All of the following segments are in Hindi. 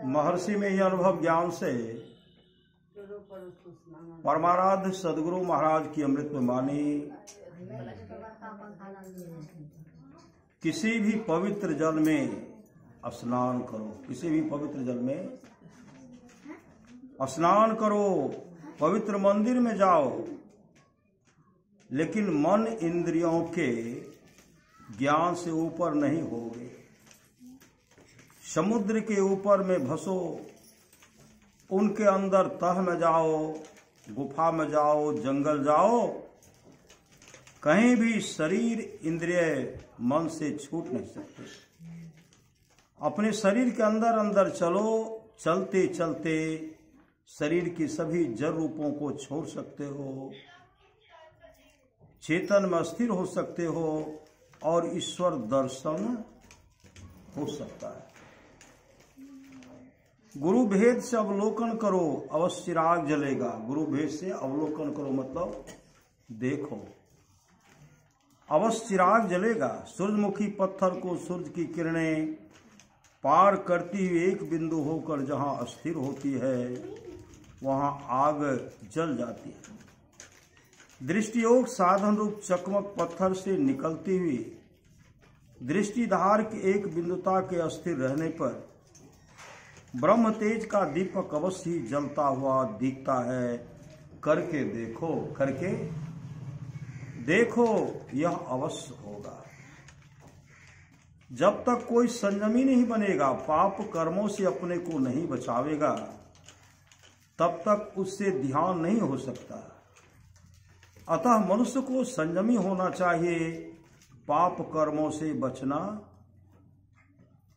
महर्षि में यह अनुभव ज्ञान से परमाराध्य सदगुरु महाराज की अमृत वाणी, किसी भी पवित्र जल में स्नान करो, किसी भी पवित्र जल में स्नान करो, पवित्र मंदिर में जाओ, लेकिन मन इंद्रियों के ज्ञान से ऊपर नहीं होगे। समुद्र के ऊपर में भसो, उनके अंदर तह में जाओ, गुफा में जाओ, जंगल जाओ, कहीं भी शरीर इंद्रिय मन से छूट नहीं सकते। अपने शरीर के अंदर अंदर चलो, चलते चलते शरीर की सभी जड़ रूपों को छोड़ सकते हो, चेतन में स्थिर हो सकते हो और ईश्वर दर्शन हो सकता है। गुरु भेद से अवलोकन करो, अवश्य चिराग जलेगा। गुरु भेद से अवलोकन करो मतलब देखो, अवश्य चिराग जलेगा। सूरजमुखी पत्थर को सूरज की किरणें पार करती हुई एक बिंदु होकर जहां स्थिर होती है, वहां आग जल जाती है। दृष्टियोग साधन रूप चकमक पत्थर से निकलती हुई दृष्टिधार की एक बिंदुता के स्थिर रहने पर ब्रह्म तेज का दीपक अवश्य ही जलता हुआ दिखता है। करके देखो, करके देखो, यह अवश्य होगा। जब तक कोई संयमी नहीं बनेगा, पाप कर्मों से अपने को नहीं बचावेगा, तब तक उससे ध्यान नहीं हो सकता। अतः मनुष्य को संयमी होना चाहिए, पाप कर्मों से बचना,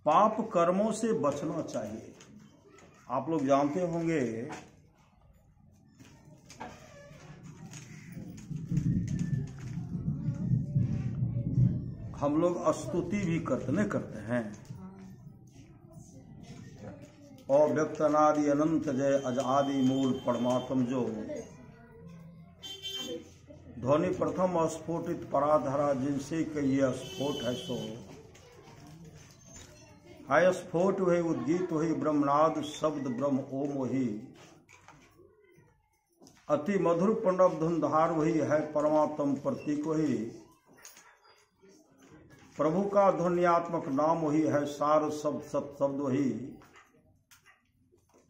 पाप कर्मों से बचना चाहिए। आप लोग जानते होंगे हम लोग स्तुति भी करते हैं। अव्यक्त अनादि अनंत जय अज आदि मूल परमात्म जो ध्वनि प्रथम अस्फोटित पराधरा, जिनसे कि ये स्फोट है सो है स्फोट वही उद्गीत वही ब्रह्मनाद शब्द ब्रह्म ओम वही अति मधुर प्रणव धुनधार वही है परमात्म प्रतीक वही प्रभु का ध्वन्यात्मक नाम वही है सार शब्द सत शब्द वही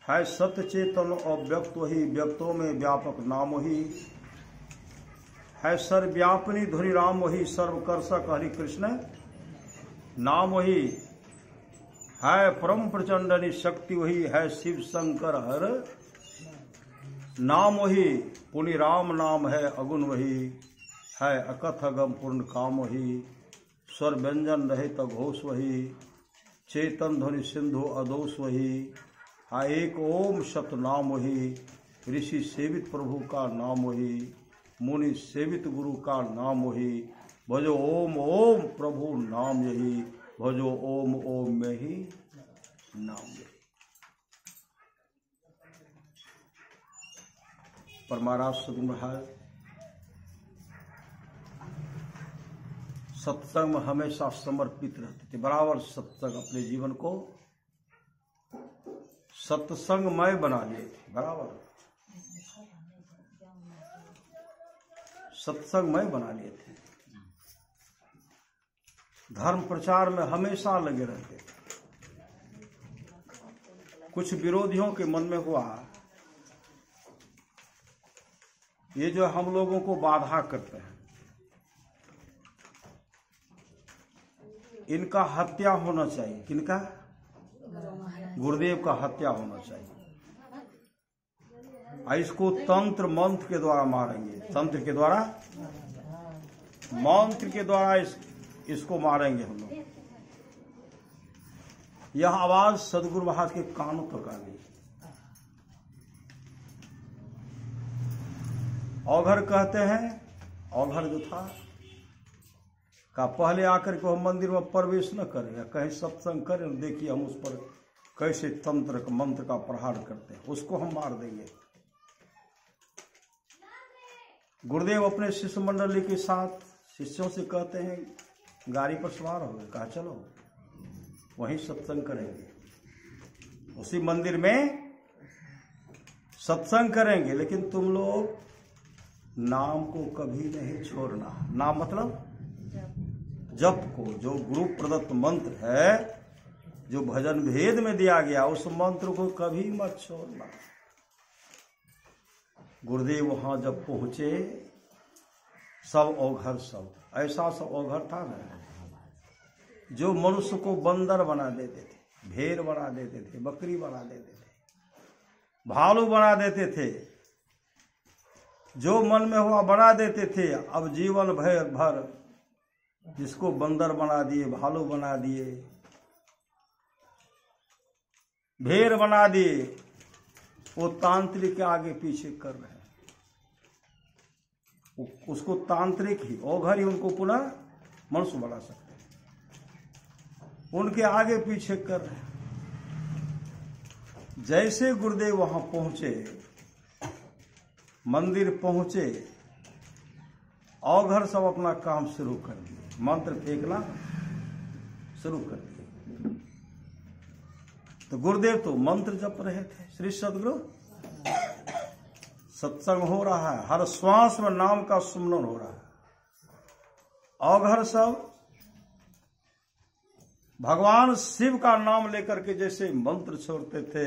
है सत्य चेतन अव्यक्त वही व्यक्तों में व्यापक नाम वही है सर्वव्यापिनी धुनि राम वही सर्वकर्षक हरि कृष्ण नाम वही है परम प्रचंडनी शक्ति वही है शिव शंकर हर नाम वही पुनि राम नाम है अगुण वही है अकथ अगम पूर्ण काम वही स्वर व्यंजन रहित घोष वही चेतन ध्वनि सिंधु अदोष वही है एक ओम शत नाम वही ऋषि सेवित प्रभु का नाम वही मुनि सेवित गुरु का नाम वही भजो ओम ओम प्रभु नाम यही भजो ओम ओम में ही नाम यही। परमाराज सदगुरु महाराज सत्संग में हमेशा समर्पित रहते थे। बराबर सत्संग अपने जीवन को सत्संगमय बना लिए थे। बराबर सत्संगमय बना लिए थे। धर्म प्रचार में हमेशा लगे रहते थे। कुछ विरोधियों के मन में हुआ ये जो हम लोगों को बाधा करते हैं, इनका हत्या होना चाहिए। किनका? गुरुदेव का हत्या होना चाहिए। इसको तंत्र मंत्र के द्वारा मारेंगे, तंत्र के द्वारा मंत्र के द्वारा इसको मारेंगे हम लोग। यह आवाज सदगुरु महाराज के कानों तक आ गई। औघर कहते हैं, औघर जो था का पहले आकर के हम मंदिर में प्रवेश न करें या कहीं सत्संग करें, देखिए हम उस पर कैसे तंत्र मंत्र का प्रहार करते हैं, उसको हम मार देंगे। गुरुदेव अपने शिष्य मंडली के साथ शिष्यों से कहते हैं गाड़ी पर सवार हो गए। कहा चलो वहीं सत्संग करेंगे। उसी मंदिर में सत्संग करेंगे, लेकिन तुम लोग नाम को कभी नहीं छोड़ना। नाम मतलब जप को, जो गुरु प्रदत्त मंत्र है, जो भजन भेद में दिया गया, उस मंत्र को कभी मत छोड़ना। गुरुदेव वहां जब पहुंचे, सब औघर, सब ऐसा सब औघर था ना, जो मनुष्य को बंदर बना देते थे, भेड़ बना देते थे, बकरी बना देते थे, भालू बना देते थे, जो मन में हुआ बना देते थे। अब जीवन भर जिसको बंदर बना दिए, भालू बना दिए, भेड़ बना दिए, वो तांत्रिक के आगे पीछे कर रहे हैं। उसको तांत्रिक ही, औघर ही उनको पुनः मनुष्य बना सकते हैं, उनके आगे पीछे कर रहे हैं। जैसे गुरुदेव वहां पहुंचे, मंदिर पहुंचे, औघर सब अपना काम शुरू कर दिए, मंत्र फेंकना शुरू कर दिए। तो गुरुदेव तो मंत्र जप रहे थे। श्री सद्गुरु, सत्संग हो रहा है, हर श्वास में नाम का सुमरन हो रहा है। औघर सब भगवान शिव का नाम लेकर के जैसे मंत्र छोड़ते थे,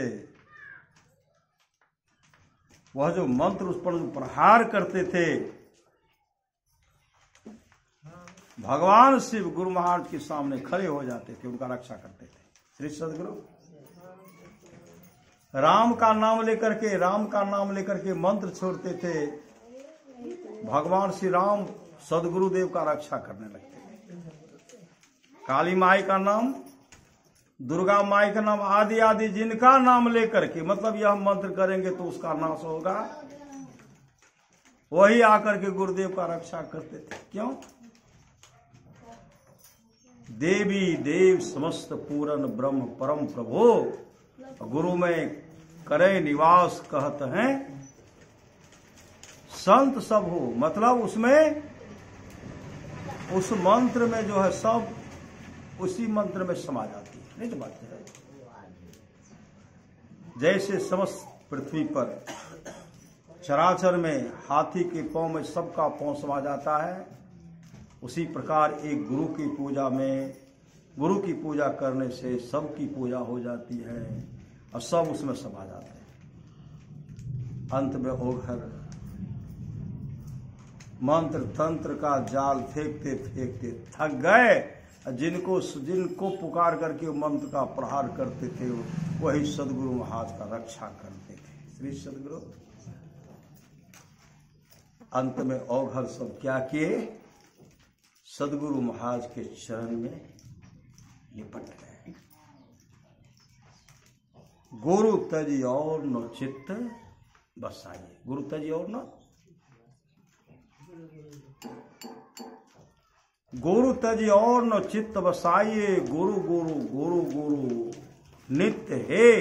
वह जो मंत्र उस पर प्रहार करते थे, भगवान शिव गुरु महाराज के सामने खड़े हो जाते थे, उनका रक्षा करते थे। श्री सद्गुरु, राम का नाम लेकर के मंत्र छोड़ते थे, भगवान श्री राम सदगुरुदेव का रक्षा करने लगते थे। काली माई का नाम, दुर्गा माई का नाम, आदि आदि जिनका नाम लेकर के, मतलब यह मंत्र करेंगे तो उसका नाश होगा, वही आकर के गुरुदेव का रक्षा करते थे। क्यों? देवी देव समस्त पूरन ब्रह्म परम प्रभु, गुरु में करे निवास कहत हैं, संत सब हो, मतलब उसमें, उस मंत्र में जो है सब उसी मंत्र में समा जाती है। नहीं तो बात है, जैसे समस्त पृथ्वी पर चराचर में हाथी के पांव में सबका पांव समा जाता है, उसी प्रकार एक गुरु की पूजा में, गुरु की पूजा करने से सबकी पूजा हो जाती है और सब उसमें समा जाते हैं। अंत में औघर मंत्र तंत्र का जाल फेंकते फेंकते थक गए, जिनको पुकार करके मंत्र का प्रहार करते थे, वही सदगुरु महाराज का रक्षा करते थे। श्री सदगुरु, अंत में औघर सब क्या किए? सदगुरु महाराज के चरण में लिपट गए। गुरु तजी और न चित्त बसाइए, गुरु तजी और न, गुरु तजी और न चित्त बसाइए, गुरु गुरु गुरु गुरु नित्य है,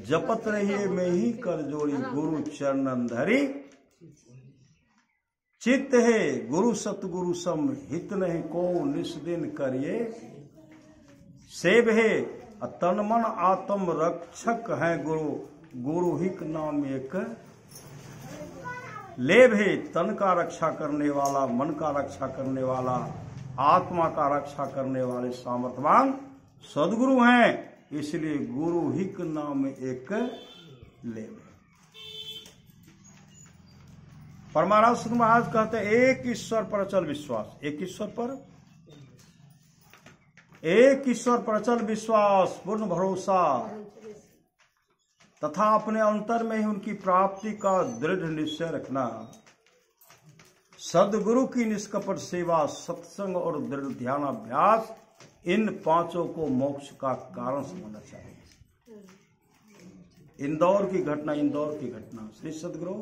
जपत रहिए में ही कर जोड़ी, गुरु चरणन धरी चित्त है, गुरु सतगुरु सम हित नहीं को निस दिन करिए सेव है, तन मन आत्म रक्षक है गुरु, गुरु हिक नाम एक लेव है। तन का रक्षा करने वाला, मन का रक्षा करने वाला, आत्मा का रक्षा करने वाले सामर्थ्यवान सदगुरु हैं, इसलिए गुरु हिक नाम एक लेव है। परमाराम सदगुरु महाराज कहते हैं, एक ईश्वर पर अचल विश्वास, एक ईश्वर पर अचल विश्वास, पूर्ण भरोसा तथा अपने अंतर में ही उनकी प्राप्ति का दृढ़ निश्चय रखना, सदगुरु की निष्कपट सेवा, सत्संग और दृढ़ ध्यानाभ्यास, इन पांचों को मोक्ष का कारण समझना चाहिए। इंदौर की घटना, श्री सदगुरु,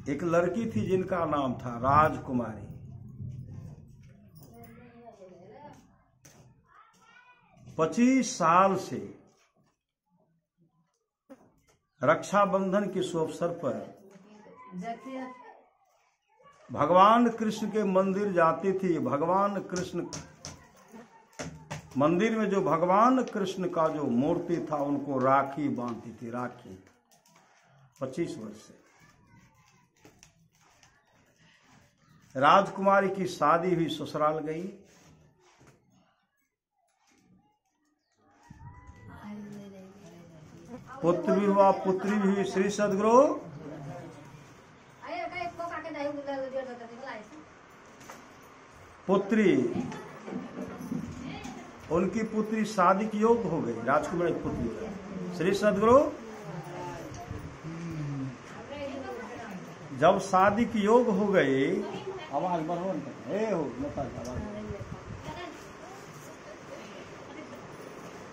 एक लड़की थी जिनका नाम था राजकुमारी। पच्चीस साल से रक्षाबंधन के शुभ अवसर पर भगवान कृष्ण के मंदिर जाती थी। भगवान कृष्ण मंदिर में जो भगवान कृष्ण का जो मूर्ति था उनको राखी बांधती थी, राखी 25 वर्ष से। राजकुमारी की शादी हुई, ससुराल गई। पुत्र भी हुआ, पुत्री भी हुई। श्री सद्गुरु पुत्री, उनकी पुत्री शादी के योग्य हो गई, राजकुमारी की पुत्री। श्री सद्गुरु जब शादी की योग्य हो गई, आवाज बढ़ो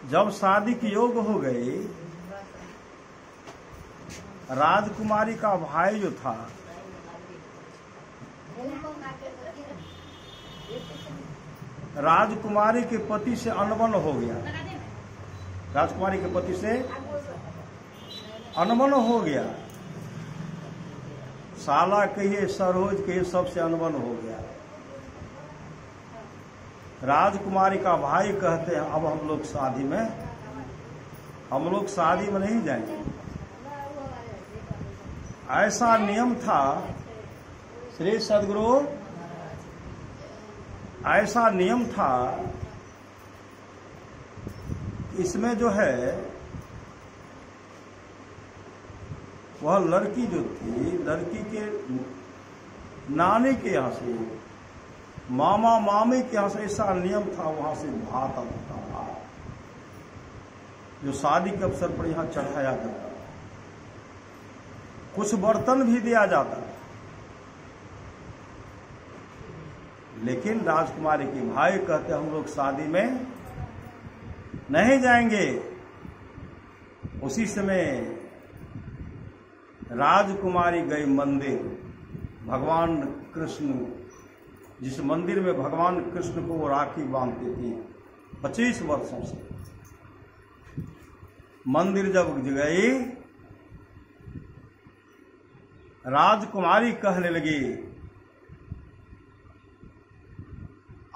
जब शादी की योग्य हो गई, राजकुमारी का भाई जो था राजकुमारी के पति से अनबन हो गया। राजकुमारी के पति से अनबन हो गया। साला कहिए, सरोज कहिए, सबसे अनबन हो गया। राजकुमारी का भाई कहते हैं अब हम लोग शादी में नहीं जाएंगे। ऐसा नियम था श्री सद्गुरु, ऐसा नियम था। इसमें जो है वह लड़की जो थी, लड़की के नानी के यहाँ से, मामा मामी के यहाँ से ऐसा नियम था, वहां से भात आता था जो शादी के अवसर पर यहाँ चढ़ाया जाता। कुछ बर्तन भी दिया जाता। लेकिन राजकुमारी के भाई कहते हम लोग शादी में नहीं जाएंगे। उसी समय राजकुमारी गई मंदिर, भगवान कृष्ण, जिस मंदिर में भगवान कृष्ण को वो राखी बांधती थी 25 वर्षों से। मंदिर जब गई, राजकुमारी कहने लगी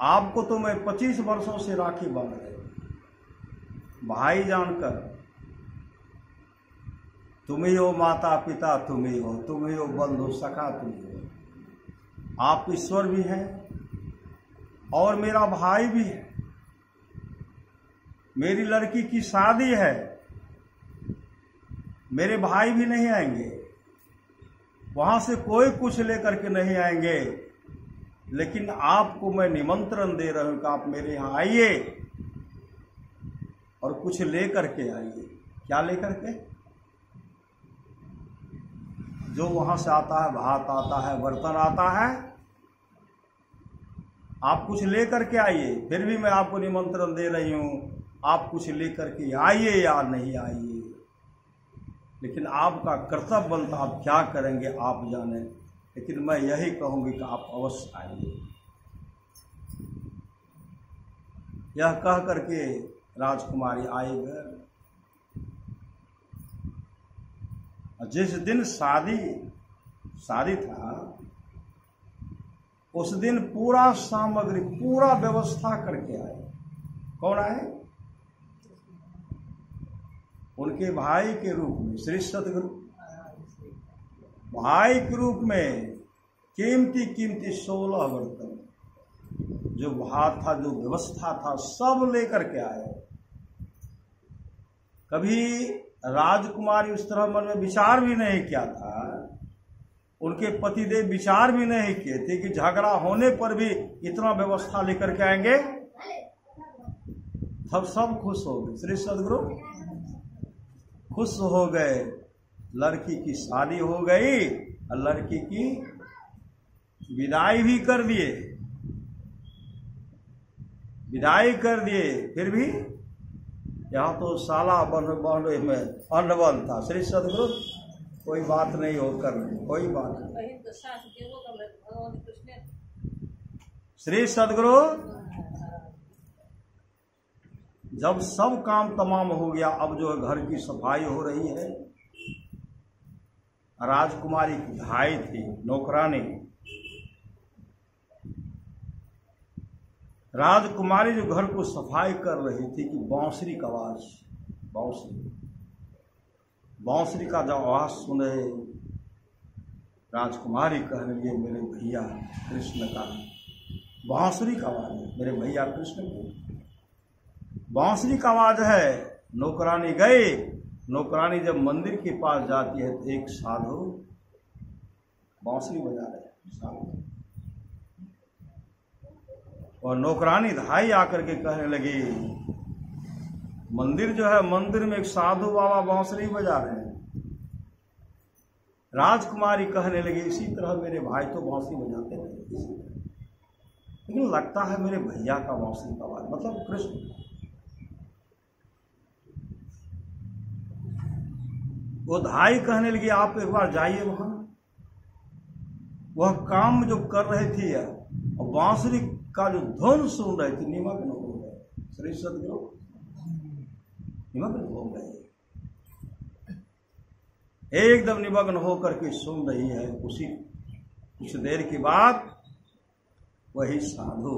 आपको तो मैं 25 वर्षों से राखी बांध रही, भाई जानकर तुम ही हो, माता पिता तुम ही हो, तुम ही हो बंधु सखा तुम ही हो। आप ईश्वर भी हैं और मेरा भाई भी है। मेरी लड़की की शादी है, मेरे भाई भी नहीं आएंगे, वहां से कोई कुछ लेकर के नहीं आएंगे, लेकिन आपको मैं निमंत्रण दे रहा हूं कि आप मेरे यहां आइए और कुछ लेकर के आइए। क्या लेकर के? जो वहां से आता है, भात आता है, बर्तन आता है, आप कुछ लेकर के आइए। फिर भी मैं आपको निमंत्रण दे रही हूं, आप कुछ लेकर के आइए या नहीं आइए, लेकिन आपका कर्तव्य बनता, आप क्या करेंगे आप जाने, लेकिन मैं यही कहूंगी कि आप अवश्य आइए। यह कह करके राजकुमारी आई घर। जिस दिन शादी था, उस दिन पूरा सामग्री, पूरा व्यवस्था करके आए। कौन आए? उनके भाई के रूप में श्री सद्गुरु, भाई के रूप में कीमती 16 बर्तन, जो भात था, जो व्यवस्था था, सब लेकर के आए। कभी राजकुमारी उस तरह मन में विचार भी नहीं किया था, उनके पतिदेव विचार भी नहीं किए थे कि झगड़ा होने पर भी इतना व्यवस्था लेकर के आएंगे। तब सब खुश हो गए, श्री सद्गुरु खुश हो गए। लड़की की शादी हो गई और लड़की की विदाई भी कर दिए, फिर भी यहाँ तो साला बने में अनबन था। श्री सद्गुरु कोई बात नहीं हो कर, कोई बात नहीं। श्री सद्गुरु जब सब काम तमाम हो गया, अब जो है घर की सफाई हो रही है। राजकुमारी की भाई थी, नौकरानी। राजकुमारी जो घर को सफाई कर रही थी कि बांसुरी का आवाज, बांसुरी का जब आवाज सुने राजकुमारी कहने लगे मेरे भैया कृष्ण का बांसुरी का आवाज है, मेरे भैया कृष्ण की बांसुरी का आवाज है। नौकरानी गई, नौकरानी जब मंदिर के पास जाती है तो एक साधु बांसुरी बजा रहे साधु, और नौकरानी धाई आकर के कहने लगी मंदिर जो है, मंदिर में एक साधु बाबा बांसुरी बजा रहे हैं। राजकुमारी कहने लगी इसी तरह मेरे भाई तो बांसुरी बजाते थे इसी तरह, लेकिन लगता है मेरे भैया का बांसुरी का आवाज, मतलब कृष्ण। वो धाई कहने लगी आप एक बार जाइए वहां, वह काम जो कर रहे थे और बांसुरी का जो धुन सुन रहे थे निमग्न हो गए, श्री सदगुरु निमग्न हो गए, एकदम निमग्न होकर के सुन रही है। उसी कुछ देर के बाद वही साधु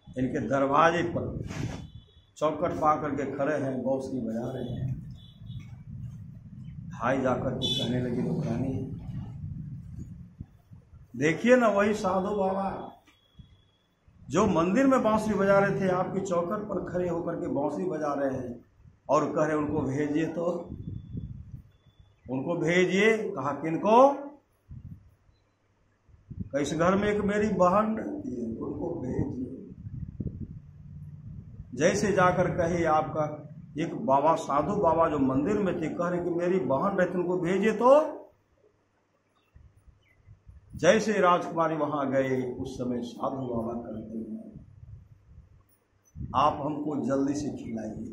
इनके दरवाजे पर चौकट पा करके खड़े हैं, बांसुरी बजा रहे हैं। भाई जाकर के कहने लगी नौकरानी देखिए ना वही साधु बाबा जो मंदिर में बांसुरी बजा रहे थे आपकी चौकट पर खड़े होकर के बांसुरी बजा रहे हैं और कह रहे उनको भेजिए, तो उनको भेजिए। कहा किनको? इस घर में एक मेरी बहन रहती है, उनको भेजिए। जैसे जाकर कहे आपका एक बाबा साधु बाबा जो मंदिर में थे कह रहे कि मेरी बहन रहती उनको भेजिए, तो जैसे राजकुमारी वहां गए उस समय साधु बाबा कहते हैं आप हमको जल्दी से खिलाइए,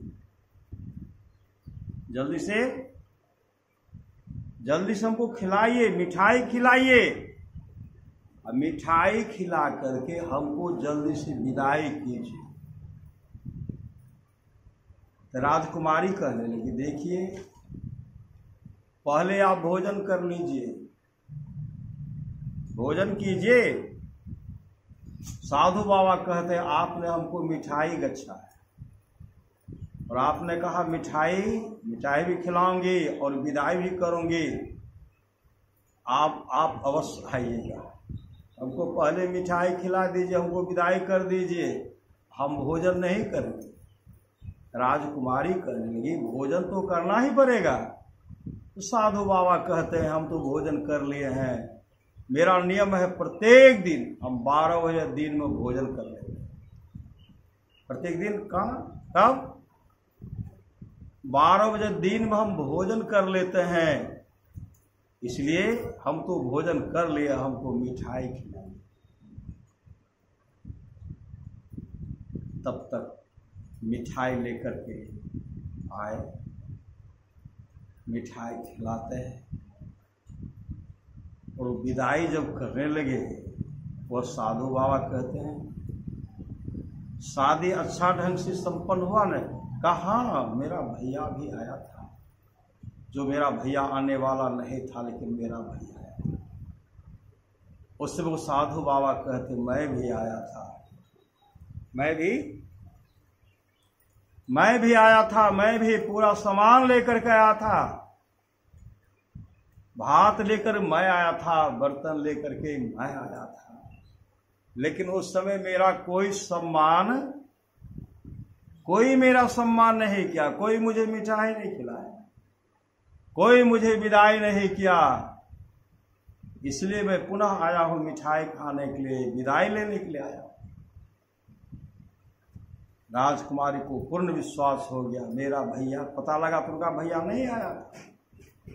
जल्दी से हमको खिलाइए, मिठाई खिलाइए, और मिठाई खिला करके हमको जल्दी से विदाई कीजिए। तो राजकुमारी कहने लगी देखिए पहले आप भोजन कर लीजिए, भोजन कीजिए। साधु बाबा कहते हैं आपने हमको मिठाई गच्छा है और आपने कहा मिठाई भी खिलाऊंगी और विदाई भी करूंगी, आप अवश्य आइएगा, हमको पहले मिठाई खिला दीजिए, हमको विदाई कर दीजिए, हम भोजन नहीं करेंगे। राजकुमारी कहने लगी भोजन तो करना ही पड़ेगा। तो साधु बाबा कहते हैं हम तो भोजन कर लिए हैं, मेरा नियम है प्रत्येक दिन हम 12 बजे दिन में भोजन कर लेते हैं। प्रत्येक दिन कब 12 बजे दिन में हम भोजन कर लेते हैं, इसलिए हम तो भोजन कर लिए, हमको मिठाई खिलाइए। तब तक मिठाई लेकर के आए, मिठाई खिलाते हैं और विदाई जब करने लगे वो साधु बाबा कहते हैं शादी अच्छा ढंग से संपन्न हुआ न? कहा मेरा भैया भी आया था, जो मेरा भैया आने वाला नहीं था लेकिन मेरा भैया आया। उससे वो साधु बाबा कहते मैं भी आया था, मैं भी आया था, मैं भी पूरा सामान लेकर के आया था, भात लेकर मैं आया था, बर्तन लेकर के मैं आया था, लेकिन उस समय मेरा कोई मेरा सम्मान नहीं किया, कोई मुझे मिठाई नहीं खिलाया, कोई मुझे विदाई नहीं किया, इसलिए मैं पुनः आया हूं मिठाई खाने के लिए, विदाई लेने के लिए आया। राजकुमारी को पूर्ण विश्वास हो गया मेरा भैया, पता लगा तो उनका भैया नहीं आया था।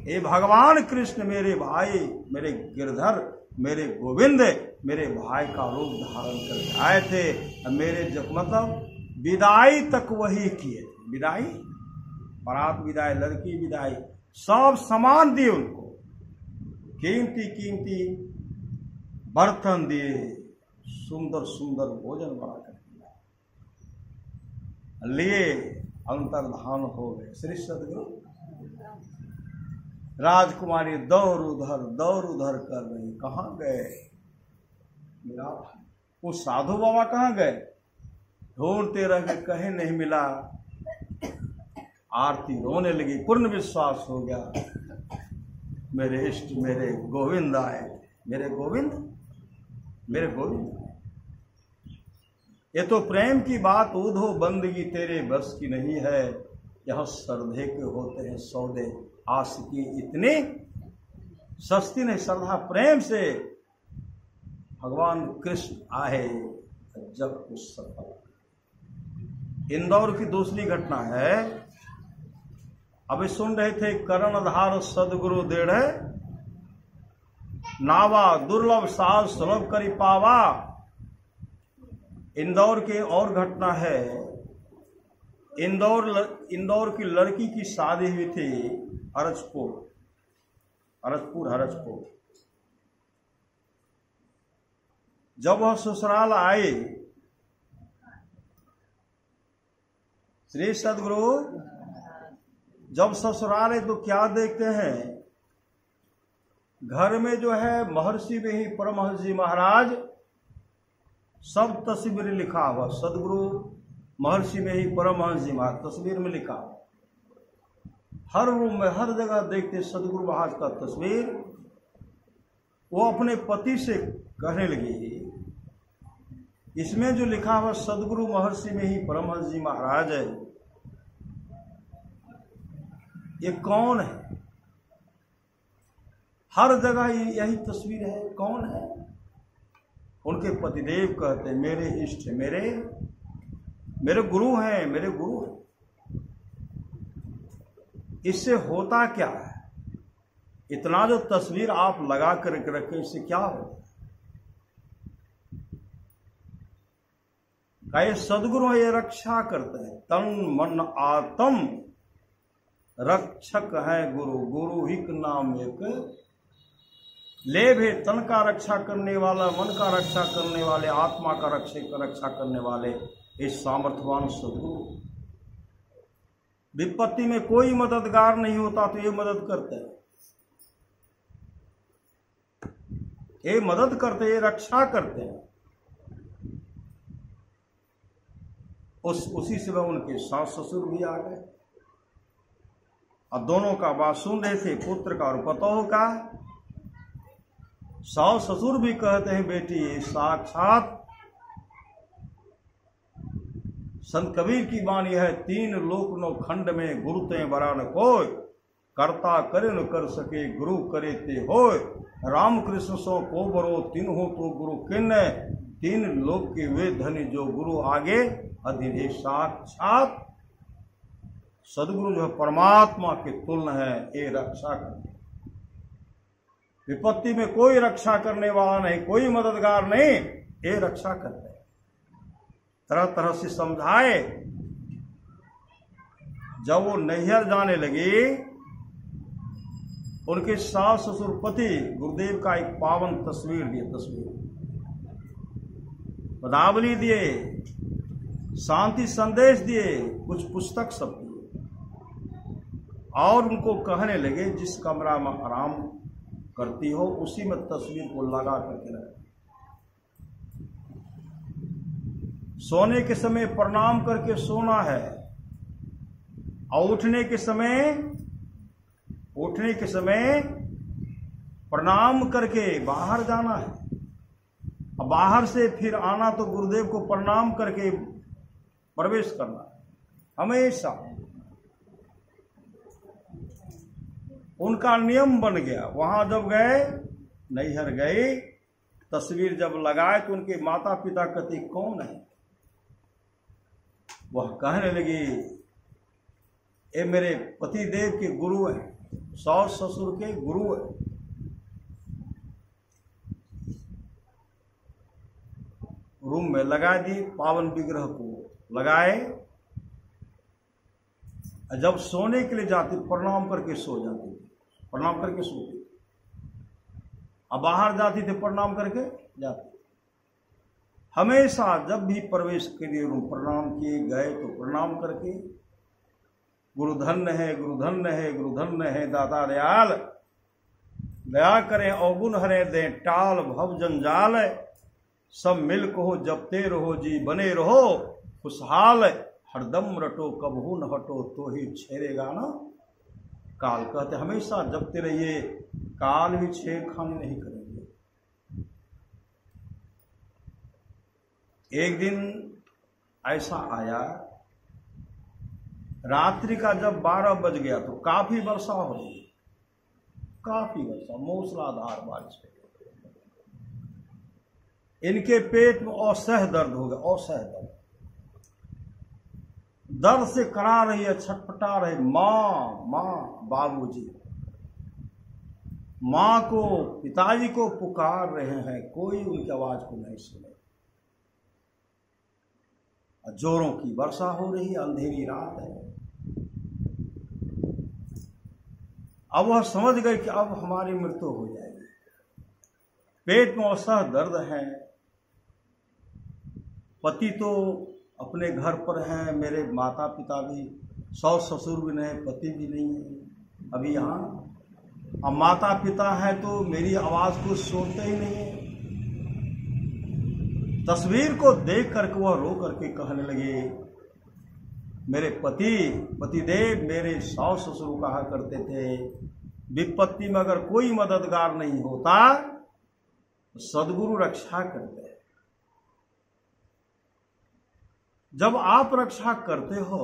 ए भगवान कृष्ण मेरे भाई, मेरे गिरधर, मेरे गोविंद, मेरे भाई का रूप धारण करके आए थे, मेरे मतलब विदाई तक वही किए थे। विदाई, बारात विदाई, लड़की विदाई, सब सामान दिए उनको, कीमती बर्तन दिए, सुंदर सुंदर भोजन बना कर लिए, अंतर्धान हो गए। श्री सदगुरु राजकुमारी दौड़ उधर कर रही, कहाँ गए मेरा भाई, वो साधु बाबा कहाँ गए? ढूंढते रह गए, कहीं नहीं मिला। आरती रोने लगी, पूर्ण विश्वास हो गया मेरे इष्ट मेरे गोविंद आए, मेरे गोविंद, मेरे गोविंद। ये तो प्रेम की बात, उधो बंदगी तेरे बस की नहीं है। यह श्रद्धे के होते हैं सौदे, आशिकी इतनी सस्ती नहीं। श्रद्धा प्रेम से भगवान कृष्ण आए जब कुछ सफल। इंदौर की दूसरी घटना है, अभी सुन रहे थे, कर्णधार सदगुरु देढ़ नावा, दुर्लभ साल सुलभ करी पावा। इंदौर के और घटना है, इंदौर की लड़की की शादी हुई थी हरजपुर। जब वह ससुराल आए, श्री सदगुरु जब ससुराल है तो क्या देखते हैं, घर में जो है महर्षि में ही परमहंस जी महाराज सब तस्वीर लिखा हुआ। सदगुरु महर्षि में ही परमहंस जी महाराज तस्वीर में लिखा हुआ। हर रूम में हर जगह देखते सदगुरु महाराज का तस्वीर। वो अपने पति से कहने लगी, इसमें जो लिखा हुआ सदगुरु महर्षि में ही परमहंस जी महाराज है, ये कौन है? हर जगह यही तस्वीर है, कौन है? उनके पतिदेव कहते हैं, मेरे इष्ट, मेरे गुरु हैं, मेरे गुरु हैं। इससे होता क्या है? इतना जो तस्वीर आप लगा कर रखें, इससे क्या होता है? ये सदगुरु ये रक्षा करते हैं, तन मन आत्म रक्षक है गुरु। गुरु ही का नाम एक ले भे, तन का रक्षा करने वाला, मन का रक्षा करने वाले, आत्मा का रक्षा करने वाले इस सामर्थ्यवान सदगुरु। विपत्ति में कोई मददगार नहीं होता तो ये मदद करते हैं, ये मदद करते, ये रक्षा करते हैं। उसी से उनके सास ससुर भी आ गए और दोनों का बात सुन रहे थे, पुत्र का और पतोह का। सास ससुर भी कहते हैं, बेटी साक्षात संत कबीर की वाणी है, तीन लोक नो खंड में गुरु ते बरा न कोय, कर्ता करे न कर सके गुरु करे ते होय। राम कृष्ण सो को बरो तीन हो तो गुरु किन, तीन लोक के वे धनी जो गुरु आगे अधीन। साक्षात सदगुरु जो परमात्मा के तुल्य है, ये रक्षा करते। विपत्ति में कोई रक्षा करने वाला नहीं, कोई मददगार नहीं, ये रक्षा करते हैं। तरह तरह से समझाए। जब वो नैहर जाने लगी, उनके सास ससुर पति गुरुदेव का एक पावन तस्वीर दिए, पदावली दिए, शांति संदेश दिए, कुछ पुस्तक सब दिए और उनको कहने लगे, जिस कमरा में आराम करती हो उसी में तस्वीर को लगा करके रख। सोने के समय प्रणाम करके सोना है और उठने के समय प्रणाम करके बाहर जाना है। अब बाहर से फिर आना तो गुरुदेव को प्रणाम करके प्रवेश करना है। हमेशा उनका नियम बन गया। वहां जब गए, नैहर गए, तस्वीर जब लगाए तो उनके माता पिता कहते कौन है? वह कहने लगी, ये मेरे पति देव के गुरु हैं, सास ससुर के गुरु हैं। रूम में लगा दिए, पावन विग्रह को लगाए। जब सोने के लिए जाती प्रणाम करके सो जाती थी, प्रणाम करके सोती। अब बाहर जाती थी प्रणाम करके जाती। हमेशा जब भी प्रवेश के लिए रूम प्रणाम किए गए तो प्रणाम करके, गुरुधन्य है, गुरुधन्य है, गुरुधन्य है दाता दयाल, दया करें अवगुण हरे दें टाल भव जंजाल, सब मिल कहो जपते रहो जी बने रहो खुशहाल, हरदम रटो कबहू न हटो तो ही छेड़ेगा ना काल। कहते हमेशा जपते रहिए, काल भी छेड़खानी नहीं करेंगे। एक दिन ऐसा आया, रात्रि का जब 12 बज गया तो काफी वर्षा हो रही, काफी वर्षा, मूसलाधार बारिश। इनके पेट में असह्य दर्द हो गया, असह्य दर्द, दर्द से करा रही है, छटपटा रहे, माँ माँ बाबूजी, माँ को पिताजी को पुकार रहे हैं, कोई उनकी आवाज को नहीं सुने। जोरों की वर्षा हो रही है, अंधेरी रात है। अब वह समझ गए कि अब हमारी मृत्यु हो जाएगी। पेट में असह्य दर्द है, पति तो अपने घर पर हैं, मेरे माता पिता भी, सास ससुर भी नहीं, पति भी नहीं है अभी यहाँ। अब माता पिता है तो मेरी आवाज को सुनते ही नहीं है। तस्वीर को देख करके वह रो करके कहने लगे, मेरे पतिदेव मेरे सास ससुर कहा करते थे, विपत्ति में अगर कोई मददगार नहीं होता तो सदगुरु रक्षा करते। जब आप रक्षा करते हो,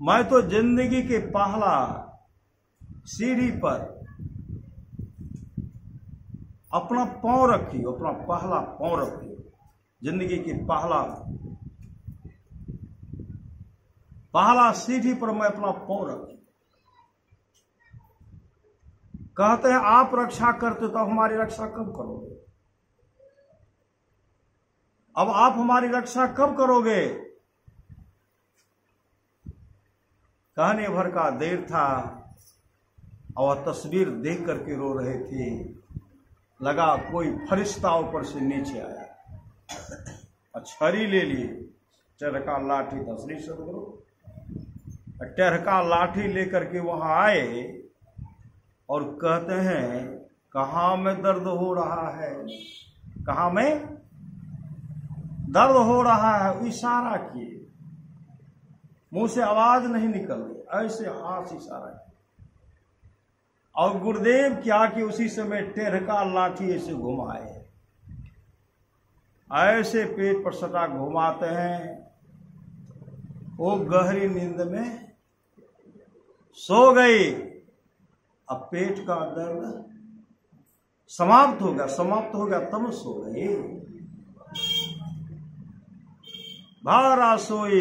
मैं तो जिंदगी के पहला सीढ़ी पर अपना पांव रखी, अपना पहला पांव रखी, जिंदगी की पहला सीढ़ी पर मैं अपना पांव रखी। कहते हैं आप रक्षा करते तो हमारी रक्षा कब करोगे? अब आप हमारी रक्षा कब करोगे? कहने भर का देर था और तस्वीर देख करके रो रहे थे। लगा कोई फरिश्ता ऊपर से नीचे आया, छड़ी ले लिए, टेढ़का लाठी था, श्री सदगुरु टेढ़का लाठी लेकर के वहां आए और कहते हैं कहाँ में दर्द हो रहा है, कहाँ में दर्द हो रहा है। इशारा किए, मुंह से आवाज नहीं निकल रही, ऐसे हाथ इशारा किया। और गुरुदेव क्या कि उसी समय टेढ़का लाठी ऐसे घुमाए, ऐसे पेट पर सटा घुमाते हैं। वो गहरी नींद में सो गई। अब पेट का दर्द समाप्त हो गया तब सो गई। भारा सोई,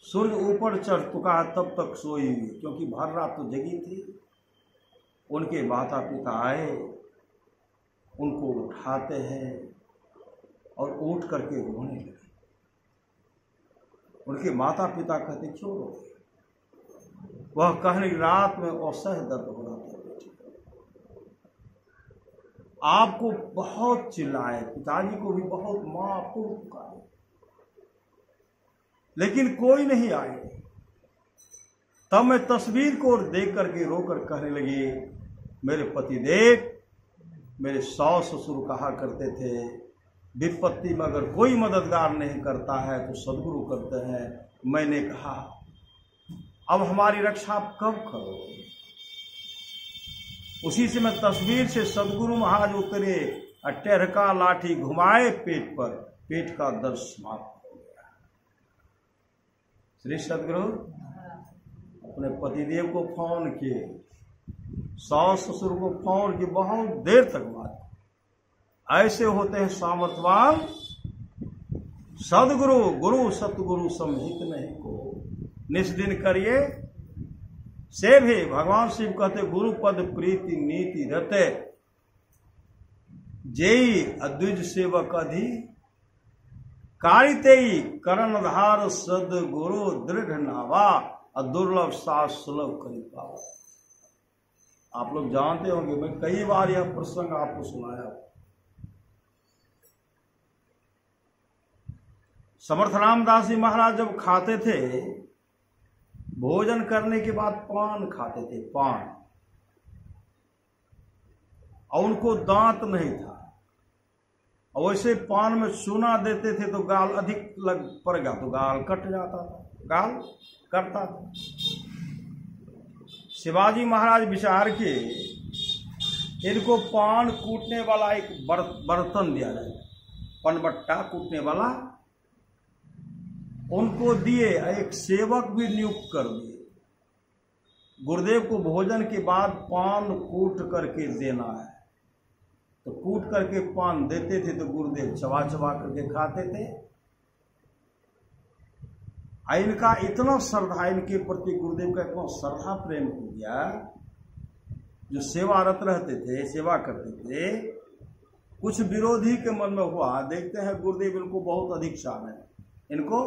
सूर्य ऊपर चढ़ चुका है तब तक सोई, क्योंकि भर रात तो जगी थी। उनके माता पिता आए, उनको उठाते हैं और उठ करके रोने लगे। उनके माता पिता कहते क्यों रोए? वह कहने की रात में असह्य दर्द हो रहा था, आपको बहुत चिल्लाए, पिताजी को भी बहुत, मां को पुकारे, लेकिन कोई नहीं आए। तब मैं तस्वीर को देख करके रोकर कहने लगी, मेरे पतिदेव मेरे सास ससुर कहा करते थे, विपत्ति में अगर कोई मददगार नहीं करता है तो सदगुरु करते हैं। मैंने कहा अब हमारी रक्षा आप कब करोगे? उसी से मैं तस्वीर से सदगुरु महाराज उतरे, टेढ़का लाठी घुमाए पेट पर, पेट का दर्द समाप्त हो गया। श्री सदगुरु अपने पतिदेव को फोन किए, सास ससुर को फोन की, बहुत देर तक बात। ऐसे होते हैं सामर्थवान सदगुरु, गुरु सतगुरु समहित नहीं को निस्दिन करिए से भी। भगवान शिव कहते गुरु पद प्रीति नीति रते, जेई अद्विज सेवक अधि कारितेई करण धार सदगुरु दृढ़ नावा, दुर्लभ सास सुलभ करी पावा। आप लोग जानते होंगे, मैं कई बार यह प्रसंग आपको सुनाया। समर्थ रामदास जी महाराज जब खाते थे, भोजन करने के बाद पान खाते थे, पान, और उनको दांत नहीं था। वैसे पान में चूना देते थे तो गाल अधिक लग पड़ गया तो गाल कट जाता था, गाल कटता था। शिवाजी महाराज विचार के इनको पान कूटने वाला एक बर्तन दिया जाए, पनबट्टा कूटने वाला उनको दिए, एक सेवक भी नियुक्त कर दिए। गुरुदेव को भोजन के बाद पान कूट करके देना है, तो कूट करके पान देते थे तो गुरुदेव चबा चबा करके खाते थे। इनका इतना श्रद्धा, इनके प्रति गुरुदेव का इतना श्रद्धा प्रेम हो गया, जो सेवारत रहते थे, सेवा करते थे, कुछ विरोधी के मन में हुआ, देखते हैं गुरुदेव इनको बहुत अधिक चाह रहे हैं, इनको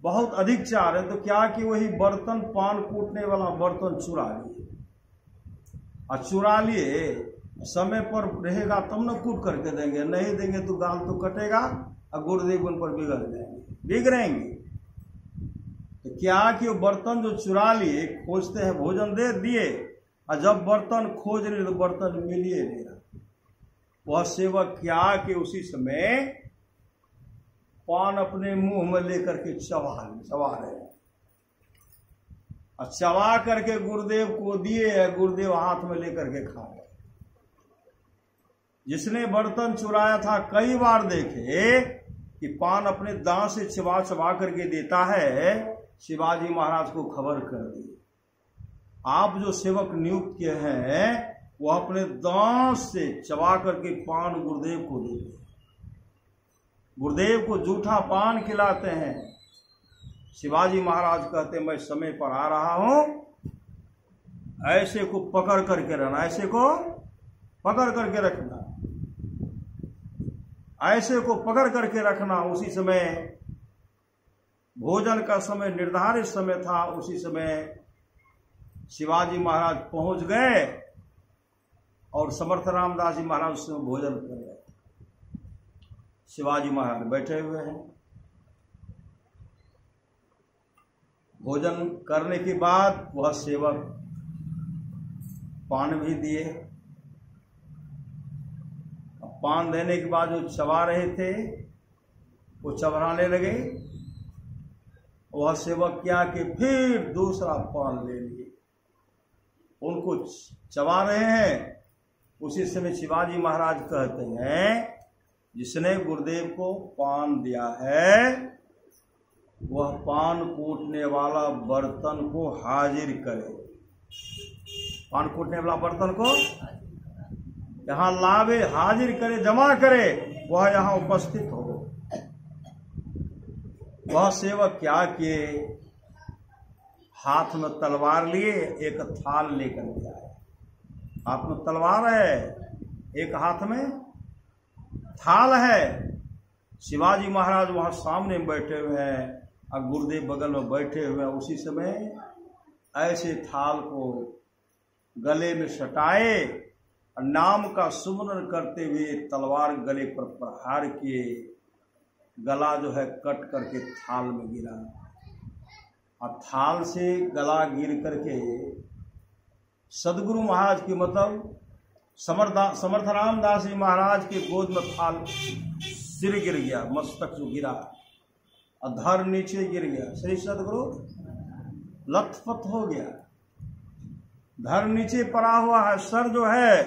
बहुत अधिक चाह रहे हैं, तो क्या कि वही बर्तन, पान कूटने वाला बर्तन चुरा लिए, और चुरा लिए, समय पर रहेगा तब न कूट करके देंगे, नहीं देंगे तो गाल तो कटेगा और गुरुदेव उन पर बिगड़ जाएंगे, बिगड़ेंगे। तो क्या कि वो बर्तन जो चुरा लिए, खोजते हैं, भोजन दे दिए, और जब बर्तन खोज रहे तो बर्तन मिलिए नहीं रहा। वह सेवक क्या कि उसी समय पान अपने मुंह में लेकर के चबा रहे, और चबा करके गुरुदेव को दिए, गुरुदेव हाथ में लेकर के खा गए। जिसने बर्तन चुराया था कई बार देखे कि पान अपने दांत से चबा चबा करके देता है, शिवाजी महाराज को खबर कर दी, आप जो सेवक नियुक्त किए हैं वो अपने दांत से चबा करके पान गुरुदेव को देते हैं, गुरुदेव को जूठा पान खिलाते हैं। शिवाजी महाराज कहते मैं समय पर आ रहा हूं, ऐसे को पकड़ करके रहना, ऐसे को पकड़ करके रखना, ऐसे को पकड़ करके रखना। उसी समय भोजन का समय निर्धारित समय था, उसी समय शिवाजी महाराज पहुंच गए और समर्थ रामदास जी महाराज उस समय भोजन कर रहे थे। शिवाजी महाराज बैठे हुए हैं, भोजन करने के बाद वह सेवक पान भी दिए। पान देने के बाद जो चबा रहे थे वो चबराने लगे, वह सेवक क्या कि फिर दूसरा पान ले लिए, उनको चबा रहे हैं। उसी समय शिवाजी महाराज कहते हैं जिसने गुरुदेव को पान दिया है वह पान कूटने वाला बर्तन को हाजिर करे, पान कूटने वाला बर्तन को यहाँ लावे, हाजिर करे, जमा करे, वह यहाँ उपस्थित हो। वह सेवक क्या किए, हाथ में तलवार लिए, एक थाल लेकर के आए, हाथ में तलवार है, एक हाथ में थाल है। शिवाजी महाराज वहां सामने बैठे हुए हैं और गुरुदेव बगल में बैठे हुए हैं। उसी समय ऐसे थाल को गले में सटाए और नाम का सुमरन करते हुए तलवार गले पर प्रहार किए, गला जो है कट करके थाल में गिरा, और थाल से गला गिर करके सदगुरु महाराज की मतलब समर्थ रामदास जी महाराज के गोद में थाल, सिर गिर गया, मस्तक जो गिरा, अधर नीचे गिर गया, श्री सदगुरु लथपथ हो गया, धर नीचे पड़ा हुआ है, सर जो है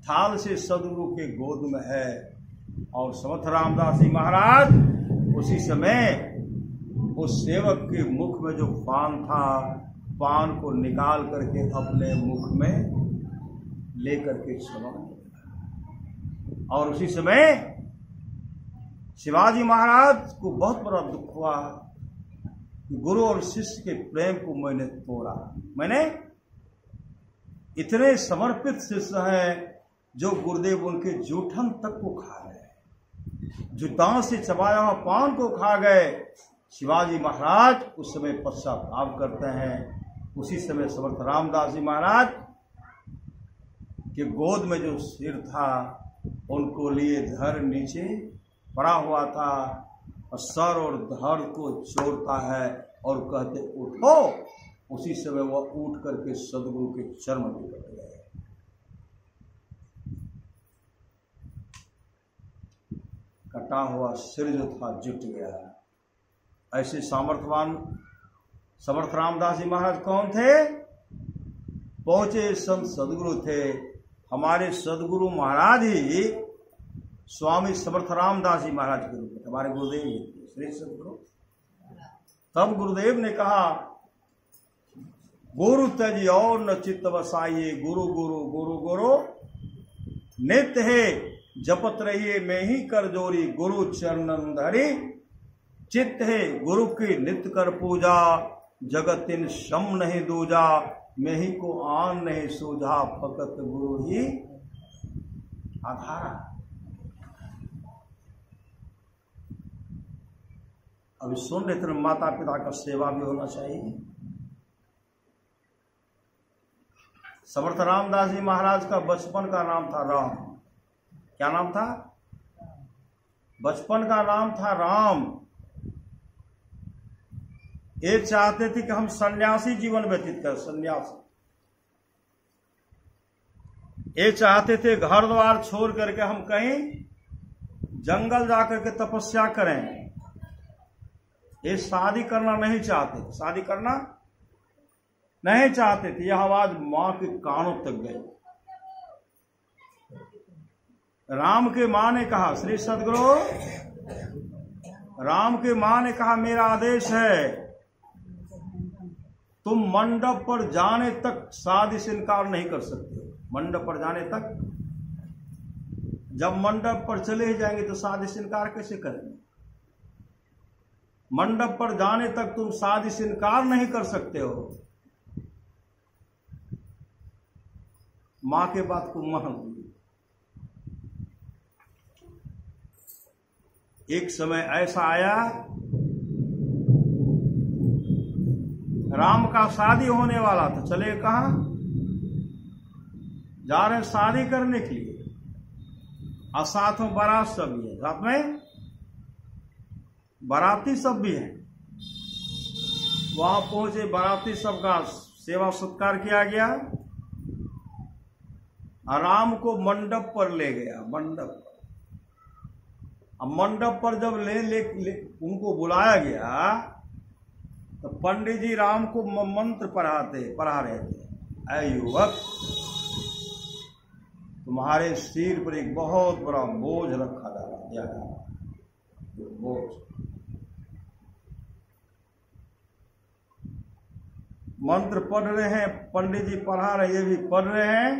थाल से सदगुरु के गोद में है। और समर्थ रामदास जी महाराज उसी समय उस सेवक के मुख में जो पान था, पान को निकाल करके अपने मुख में लेकर के चबाने लगा। और उसी समय शिवाजी महाराज को बहुत बड़ा दुख हुआ, गुरु और शिष्य के प्रेम को मैंने तोड़ा, मैंने इतने समर्पित शिष्य हैं जो गुरुदेव उनके जूठन तक को खा गए, जो दांत से चबाया हुआ पान को खा गए। शिवाजी महाराज उस समय पश्चाताप करते हैं। उसी समय समर्थ रामदास जी महाराज के गोद में जो सिर था उनको लिए धर नीचे पड़ा हुआ था, और सर और धड़ को छोड़ता है और कहते उठो। उसी समय वह उठ करके सदगुरु के चरण में बैठ गए। कटा हुआ सिर जो था जुट गया। ऐसे सामर्थ्यवान समर्थ रामदास जी महाराज कौन थे? पहुंचे संत सदगुरु थे। हमारे सदगुरु महाराज ही स्वामी समर्थ रामदास जी महाराज के रूप में हमारे गुरुदेव थे, श्री सदगुरु। तब गुरुदेव ने कहा, गुरु तज और न चित्त बसाइए, गुरु गुरु गुरु गुरु नित्य है, जपत रहिए मैं ही कर जोरी, गुरु चरणन धरी चित्त है, गुरु की नित्य कर पूजा, जगत इन शम नहीं दूजा, मैं ही को आन नहीं सूझा, फकत गुरु ही आधार। अभी सुन रहे थे, माता पिता का सेवा भी होना चाहिए। समर्थ रामदास जी महाराज का बचपन का नाम था राम। क्या नाम था? बचपन का नाम था राम। ये चाहते थे कि हम सन्यासी जीवन व्यतीत करें, सन्यासी। ये चाहते थे घर द्वार छोड़ करके हम कहीं जंगल जाकर के तपस्या करें। ये शादी करना नहीं चाहते थे, शादी करना नहीं चाहते थे। यह आवाज मां के कानों तक गई। राम के मां ने कहा, श्री सदगुरु, राम के मां ने कहा, मेरा आदेश है, तुम मंडप पर जाने तक शादी से इनकार नहीं कर सकते। मंडप पर जाने तक, जब मंडप पर चले ही जाएंगे तो शादी से इनकार कैसे करेंगे? मंडप पर जाने तक तुम शादी से इनकार नहीं कर सकते हो। मां के बात को मान ली। एक समय ऐसा आया, राम का शादी होने वाला था। चले कहां? जा रहे शादी करने के लिए, और साथ में बारात सब भी है, साथ में बाराती सब भी है। वहां पहुंचे, बाराती सब का सेवा सत्कार किया गया। राम को मंडप पर ले गया, मंडप पर। अब मंडप पर जब ले उनको बुलाया गया तो पंडित जी राम को मंत्र पढ़ा रहे थे। ऐ युवक, तुम्हारे सिर पर एक बहुत बड़ा बोझ रखा जा रहा है, बोझ। मंत्र पढ़ रहे हैं, पंडित जी पढ़ा रहे, ये भी पढ़ रहे हैं।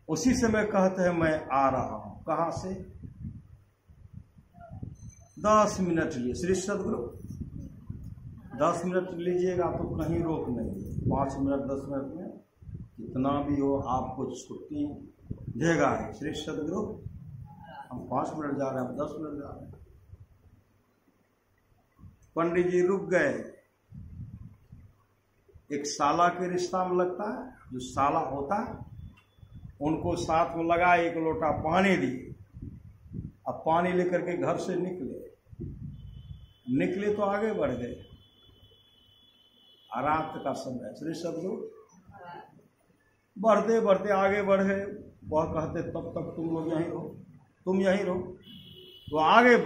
उसी समय कहते हैं, मैं आ रहा हूं। कहां से? 10 मिनट लिए, श्री सदगुरु 10 मिनट लीजिएगा तो कहीं रोक नहीं। 5 मिनट 10 मिनट में जितना भी हो आपको छुट्टी देगा। श्री सदगुरु, हम 5 मिनट जा रहे हैं, हम 10 मिनट जा रहे हैं। पंडित जी रुक गए। एक साला के रिश्ता में लगता है, जो साला होता है उनको साथ में लगा, एक लोटा पानी दिए। अब पानी लेकर के घर से निकले तो आगे बढ़ गए। रात का समय, श्री सदगुरु बढ़ते बढ़ते आगे बढ़ गए। वह कहते, तब तक तुम लोग यहीं रहो, तुम यहीं रहो। तो आगे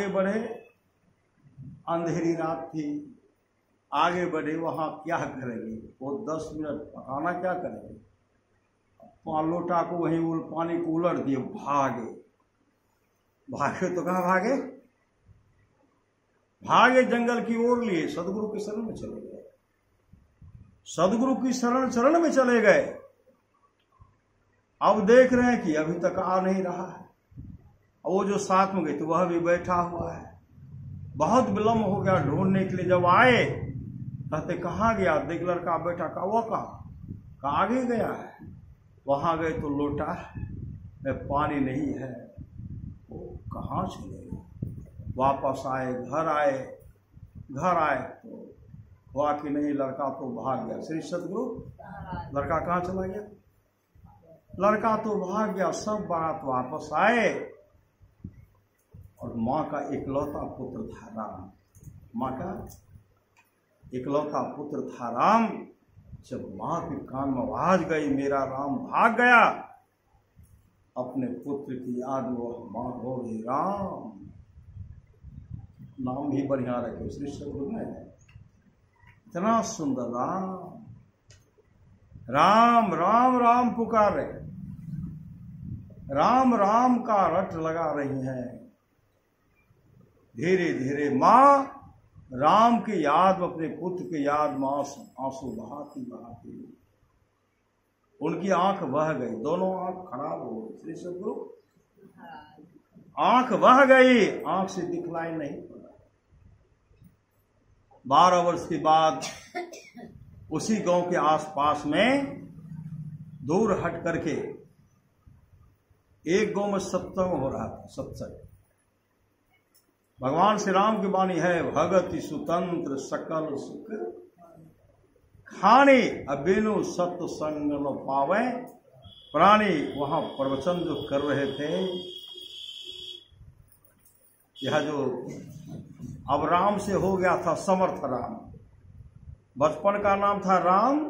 बढ़े। अंधेरी रात थी, आगे बढ़े। वहां क्या करेंगे? वो 10 मिनट पकाना क्या करेंगे? लोटा को वहीं पानी को उलट दिए, भागे तो कहां भागे जंगल की ओर लिए। सदगुरु की शरण में चले गए। सदगुरु की शरण में चले गए। अब देख रहे हैं कि अभी तक आ नहीं रहा है। वो जो साथ में गए तो वह भी बैठा हुआ है। बहुत विलम्ब हो गया ढूंढने के लिए। जब आए कहते, कहाँ गया? देख लड़का बैठा। का वो कहा आगे गया है। वहां गए तो लोटा में पानी नहीं है। वो कहाँ चले गए? वापस आए, घर आए तो हुआ कि नहीं, लड़का तो भाग गया। श्री सदगुरु, लड़का कहाँ चला गया? लड़का तो भाग गया। सब बारात वापस आए और माँ का इकलौता पुत्र था राम। माँ का इकलौता पुत्र था राम। जब माँ के कान में आवाज गई, मेरा राम भाग गया, अपने पुत्र की याद वो माधोरे राम, नाम भी बढ़िया रखे श्री सदगुरु ने, इतना सुंदर राम। राम राम राम पुकार रहे, राम राम का रट लगा रही हैं। धीरे धीरे मां राम की याद, अपने पुत्र की याद में आंसू बहाती बहाती उनकी आंख बह गई, दोनों आंख खराब हो गई। श्री सदगुरु आंख बह गई, आंख से दिखलाई नहीं पड़ा। 12 वर्ष के बाद उसी गांव के आसपास में दूर हट करके एक गांव में सत्संग हो रहा था। सत्संग भगवान श्री राम की वाणी है, भगति सुतंत्र सकल सुख खाने अबेनु सत्संग न पावे प्राणी। वहां प्रवचन जो कर रहे थे, यह जो अब राम से हो गया था समर्थ राम, बचपन का नाम था राम,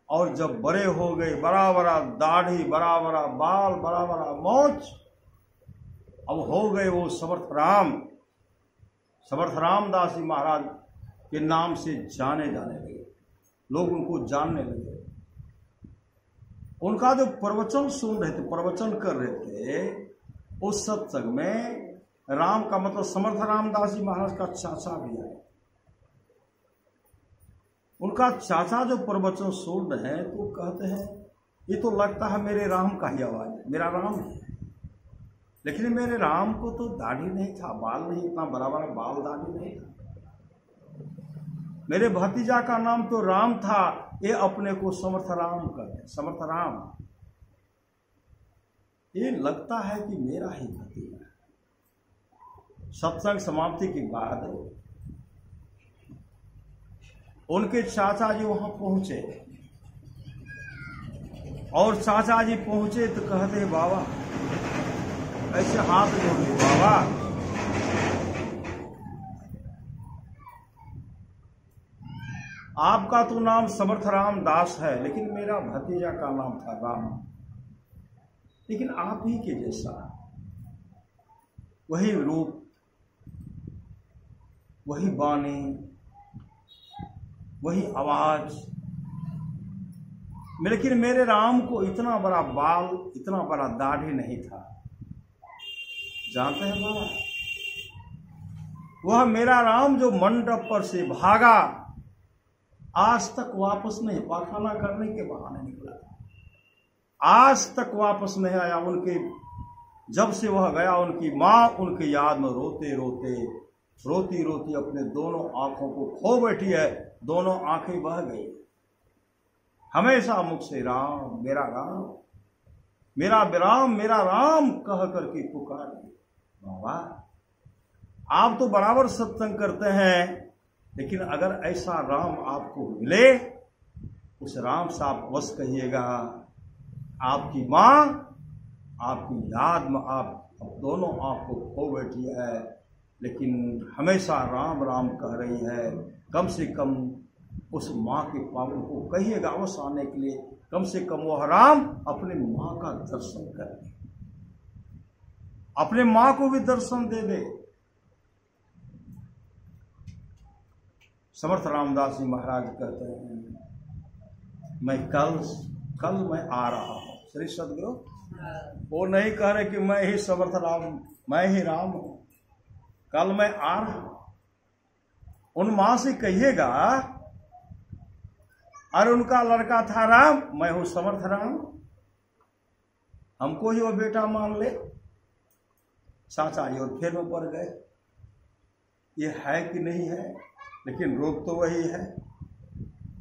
और जब बड़े हो गए, बड़ा बड़ा दाढ़ी, बड़ा बड़ा बाल, बड़ा बड़ा मोछ, अब हो गए वो समर्थ राम। समर्थ रामदास जी महाराज के नाम से जाने जाने लगे, लोग उनको जानने लगे। उनका जो प्रवचन सुन रहे थे, प्रवचन कर रहे थे, उस सत्संग में राम का मतलब समर्थ रामदास जी महाराज का चाचा भी आए। उनका चाचा जो प्रवचन सुन रहे हैं तो कहते हैं ये तो लगता है मेरे राम का ही आवाज है, मेरा राम है। लेकिन मेरे राम को तो दाढ़ी नहीं था, बाल नहीं, इतना बड़ा बड़ा बाल दाढ़ी नहीं था। मेरे भतीजा का नाम तो राम था, ये अपने को समर्थ राम कहते, समर्थ राम। ये लगता है कि मेरा ही भतीजा है। सत्संग समाप्ति के बाद उनके चाचा जी वहां पहुंचे, और चाचा जी पहुंचे तो कहते हैं बाबा, ऐसे हाथ जोड़े, बाबा आपका तो नाम समर्थ रामदास है, लेकिन मेरा भतीजा का नाम था राम, लेकिन आप ही के जैसा वही रूप, वही वाणी, वही आवाज, लेकिन मेरे राम को इतना बड़ा बाल, इतना बड़ा दाढ़ी नहीं था। जानते हैं बाबा, वह मेरा राम जो मंडप पर से भागा, आज तक वापस नहीं, पाखाना करने के बहाने निकला, आज तक वापस नहीं आया। उनके जब से वह गया, उनकी मां उनकी याद में रोते रोते, रोती रोती अपने दोनों आंखों को खो बैठी है, दोनों आंखें बह गई। हमेशा मुख से राम, मेरा राम, मेरा विराम, मेरा राम कह करके पुकार। बाबा आप तो बराबर सत्संग करते हैं, लेकिन अगर ऐसा राम आपको मिले, उस राम से आप बस कहिएगा, आपकी मां आपकी याद में आप दोनों आपको खो बैठी है, लेकिन हमेशा राम राम कह रही है। कम से कम उस मां के पावन को कहिएगा अवश्य आने के लिए, कम से कम वह राम अपने मां का दर्शन कर दे, अपने मां को भी दर्शन दे दे। समर्थ रामदास जी महाराज कहते हैं, मैं कल मैं आ रहा हूं। श्री सदगुरु वो नहीं कह रहे कि मैं ही समर्थ राम, मैं ही राम हूं, कल मैं आ रहा हूं। उन मां से कहिएगा, अरे उनका लड़का था राम, मैं हूं समर्थ राम, हमको ही वो बेटा मान ले। चाचा जी और फेर में पड़ गए, ये है कि नहीं है, लेकिन रोग तो वही है।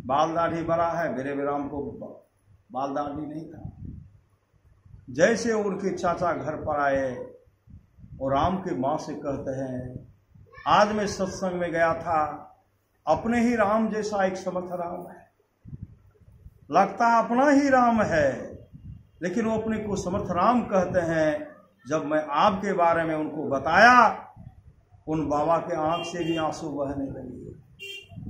बाल दाढ़ी बड़ा है, मेरे राम को बाल दाढ़ी नहीं था। जैसे उनके चाचा घर पर आए और राम के मां से कहते हैं, आज मैं सत्संग में गया था, अपने ही राम जैसा एक समर्थ राम है, लगता अपना ही राम है, लेकिन वो अपने को समर्थ राम कहते हैं। जब मैं आपके बारे में उनको बताया, उन बाबा के आंख से भी आंसू बहने लगे।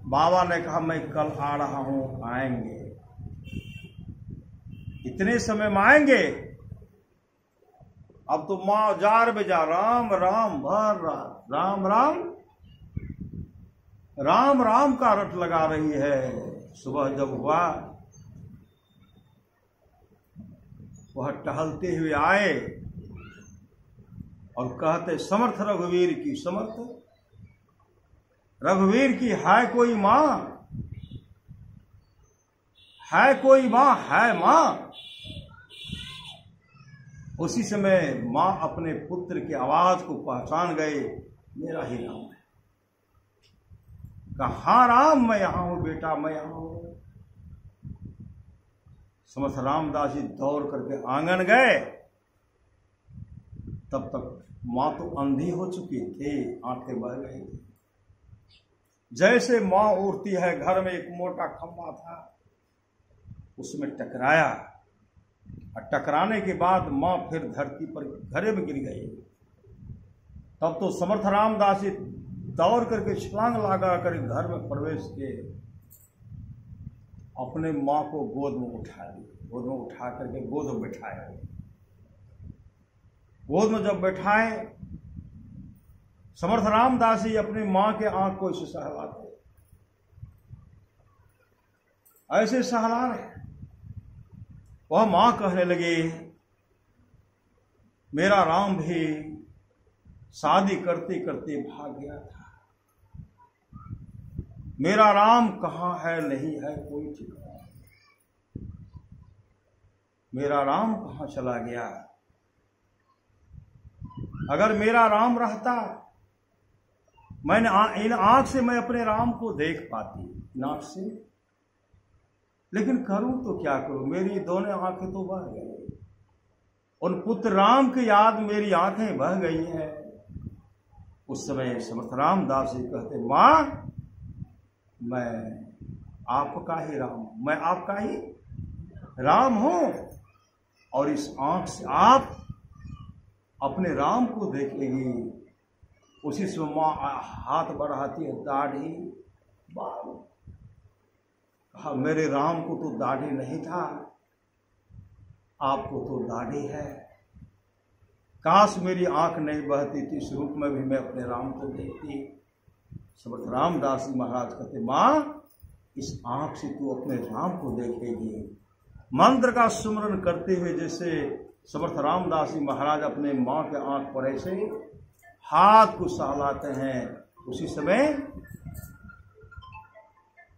बाबा ने कहा, मैं कल आ रहा हूं, आएंगे। इतने समय में आएंगे। अब तो माँ जार बेजा राम राम भर रात, राम राम राम राम का रट लगा रही है। सुबह जब हुआ, वह टहलते हुए आए और कहते, समर्थ रघुवीर की, समर्थ रघुवीर की है कोई मां, है कोई मां, है मां। उसी समय मां अपने पुत्र की आवाज को पहचान गए, मेरा ही राम है। कहा राम, मैं यहां हूं बेटा, मैं यहां हूं। समर्थ रामदास जी दौड़ करके आंगन गए। तब तक मां तो अंधी हो चुकी थी, आंखें बह गई थी। जैसे मां उड़ती है, घर में एक मोटा खंभा था, उसमें टकराया और टकराने के बाद मां फिर धरती पर घरे में गिर गई। तब तो समर्थ रामदास जी दौड़ करके छलांग लगा कर घर में प्रवेश किए, अपने मां को गोद में उठा लिया, गोद में उठा करके गोद में बैठाया। गोद में जब बैठाए, समर्थ रामदास जी अपनी मां के आंख को इसे सहलाते, ऐसे सहला रहे। वह मां कहने लगी, मेरा राम भी शादी करते करते भाग गया था, मेरा राम कहां है, नहीं है कोई ठिकाना, मेरा राम कहां चला गया। अगर मेरा राम रहता, मैंने इन आंख से मैं अपने राम को देख पाती, नाक से, लेकिन करूं तो क्या करूं, मेरी दोनों आंखें तो बह गई। उन पुत्र राम की याद मेरी आंखें बह गई हैं। उस समय समर्थ रामदास जी कहते, मां मैं आपका ही राम, मैं आपका ही राम हूं, और इस आंख से आप अपने राम को देखेंगी। उसी समय मां हाथ बढ़ाती है, दाढ़ी बाल। कहा, मेरे राम को तो दाढ़ी नहीं था, आपको तो दाढ़ी है। काश मेरी आंख नहीं बहती थी, इस रूप में भी मैं अपने राम को देखती। समर्थ रामदास जी महाराज कहते, मां इस आंख से तू अपने राम को देखेगी। मंत्र का सुमरन करते हुए जैसे समर्थ रामदास जी महाराज अपने मां के आंख पर ऐसे हाथ को सहलाते हैं, उसी समय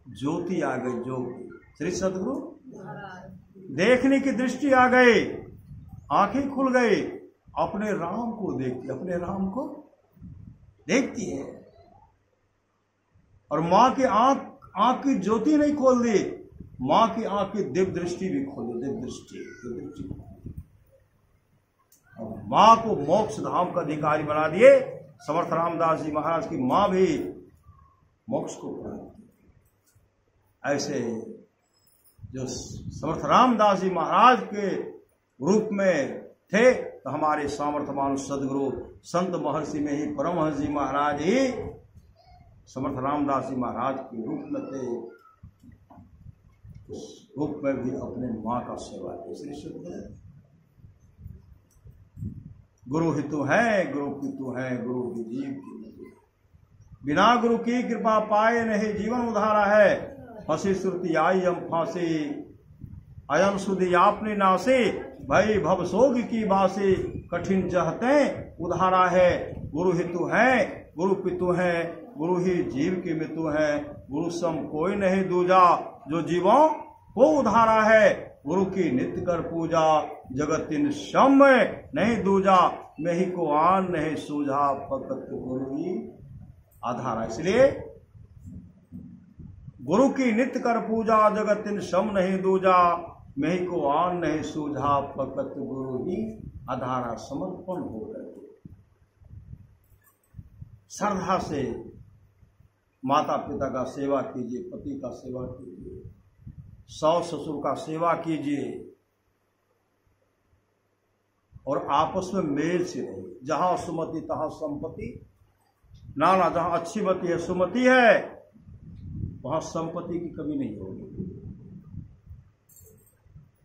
ज्योति आ गई। ज्योति श्री सदगुरु देखने की दृष्टि आ गई, आंखें खुल गई, अपने राम को देखती, अपने राम को देखती है। और मां की आंख की ज्योति नहीं खोल दी, मां की आंख की दिव्य दृष्टि भी खोल दी, दिव्य दृष्टि। और मां को मोक्ष धाम का अधिकारी बना दिए। समर्थ रामदास जी महाराज की मां भी मोक्ष को प्राप्त। ऐसे जो समर्थ रामदास जी महाराज के रूप में थे, तो हमारे सामर्थ्यवान सदगुरु संत महर्षि में ही परमहंस जी महाराज ही समर्थ रामदास जी महाराज के रूप में थे। उस रूप में भी अपने मां का सेवा की। श्री सदगुरु गुरु ही तू है, गुरु की तू है, गुरु ही जीव की। बिना गुरु की कृपा पाए नहीं जीवन उधारा है। फंसी श्रुति आई हम फांसी, अयम सुधी आपने नासे, भई भव सोग की बासी, कठिन जहते उधारा है। गुरु ही तू है, गुरु पितु है, गुरु ही जीव की मृत्यु है। गुरु सम कोई नहीं दूजा, जो जीवों को उधारा है। गुरु की नित्य कर पूजा, जगत इन सम नहीं दूजा। मैं ही को आन नहीं सूझा, फकत गुरु ही आधारा। इसलिए गुरु की नित्य कर पूजा, जगत इन सम नहीं दूजा। मैं ही को आन नहीं सूझा, फकत गुरु ही आधारा। समर्पण होकर श्रद्धा से माता पिता का सेवा कीजिए, पति का सेवा कीजिए, सास ससुर का सेवा कीजिए, और आपस में मेल से रहिए। जहां सुमति तहां संपत्ति, नाना जहां अच्छी मति है, सुमति है, वहां संपत्ति की कमी नहीं होगी।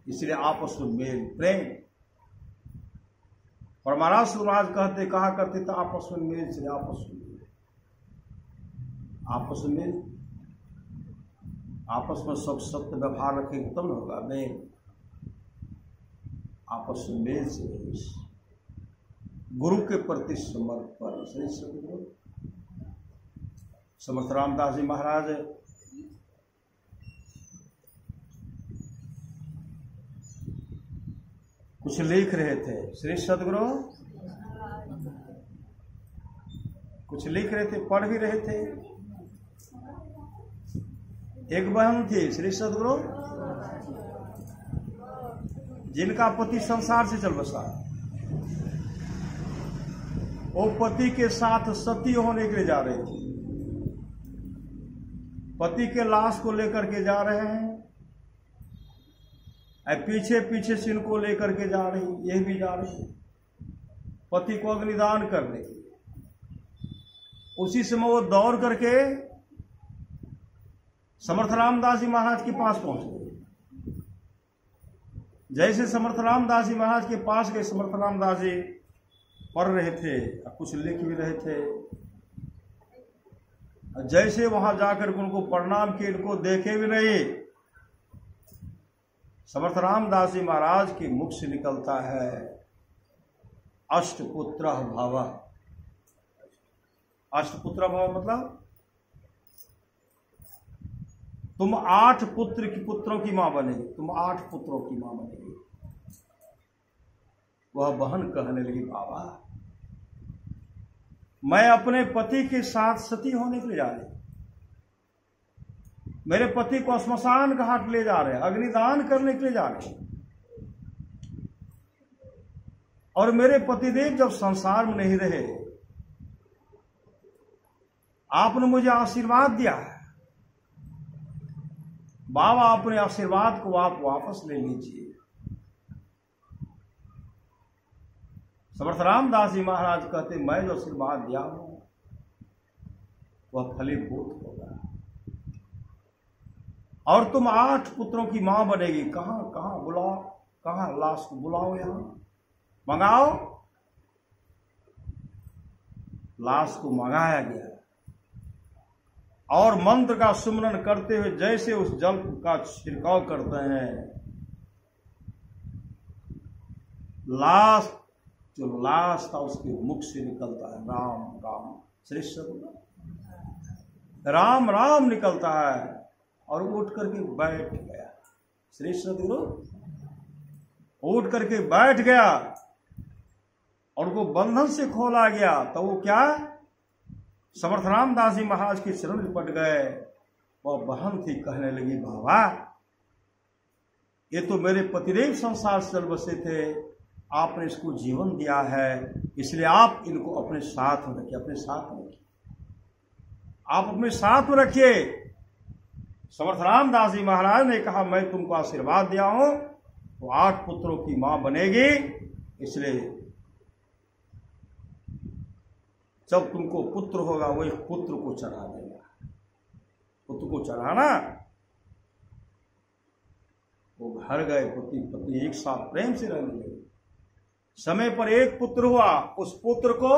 इसलिए आपस में मेल प्रेम। और महाराज सूरराज कहा करते थे आपस में मेल से आपस में आपस में सब सत्य व्यवहार रखेंगे तब न होगा मेल। आपस में मेल से गुरु के प्रति समर्पण। सही सदगुरु समर्थ रामदास जी महाराज कुछ लिख रहे थे। श्री सदगुरु कुछ लिख रहे थे, पढ़ भी रहे थे। एक बहन थी श्री सदगुरु जिनका पति संसार से चल बसा। वो पति के साथ सती होने के लिए जा रहे थे। पति के लाश को लेकर के जा रहे हैं, पीछे पीछे से इनको लेकर के जा रही, ये भी जा रही पति को अग्निदान करने के लिए। उसी समय वो दौड़ करके समर्थ रामदास जी महाराज के पास पहुंच गए। जैसे समर्थ रामदास जी महाराज के पास गए, समर्थ रामदास जी पढ़ रहे थे, कुछ लिख भी रहे थे। जैसे वहां जाकर उनको प्रणाम किए, इनको देखे भी नहीं, समर्थ रामदास जी महाराज के मुख से निकलता है अष्टपुत्र भाव। अष्टपुत्र भाव मतलब तुम 8 पुत्रों की मां बनेगी, तुम 8 पुत्रों की मां बनेगी। वह बहन कहने लगी बाबा मैं अपने पति के साथ सती होने के लिए जा रही, मेरे पति को श्मशान घाट ले जा रहे हैं, अग्निदान करने के लिए जा रहे हैं। और मेरे पतिदेव जब संसार में नहीं रहे, आपने मुझे आशीर्वाद दिया है, बाबा अपने आशीर्वाद को आप वापस ले लीजिए। समर्थ रामदास जी महाराज कहते मैं जो आशीर्वाद दिया हूं वह फलीभूत होगा और तुम 8 पुत्रों की मां बनेगी। कहां बुलाओ, कहां लाश को बुलाओ, यहां मंगाओ। लाश को मंगाया गया और मंत्र का सुमरन करते हुए जैसे उस जल का छिड़काव करते हैं, लाश जो लाश था उसके मुख से निकलता है राम राम। श्री सदगुरु राम राम निकलता है और उठ करके बैठ गया। श्री सदगुरु उठ करके बैठ गया और वो बंधन से खोला गया। तो वो क्या, समर्थ रामदास जी महाराज के शरण लिपट गए। वह बहन थी, कहने लगी बाबा ये तो मेरे पतिदेव संसार से चल बसे थे, आपने इसको जीवन दिया है, इसलिए आप इनको अपने साथ में रखिए, अपने साथ में रखिए, आप अपने साथ में रखिए। समर्थ रामदास जी महाराज ने कहा मैं तुमको आशीर्वाद दिया हूं, तो 8 पुत्रों की मां बनेगी, इसलिए जब तुमको पुत्र होगा वो एक पुत्र को चढ़ा देगा। पुत्र को चढ़ाना, वो घर गए, पति एक साथ प्रेम से रहने लगे। समय पर एक पुत्र हुआ, उस पुत्र को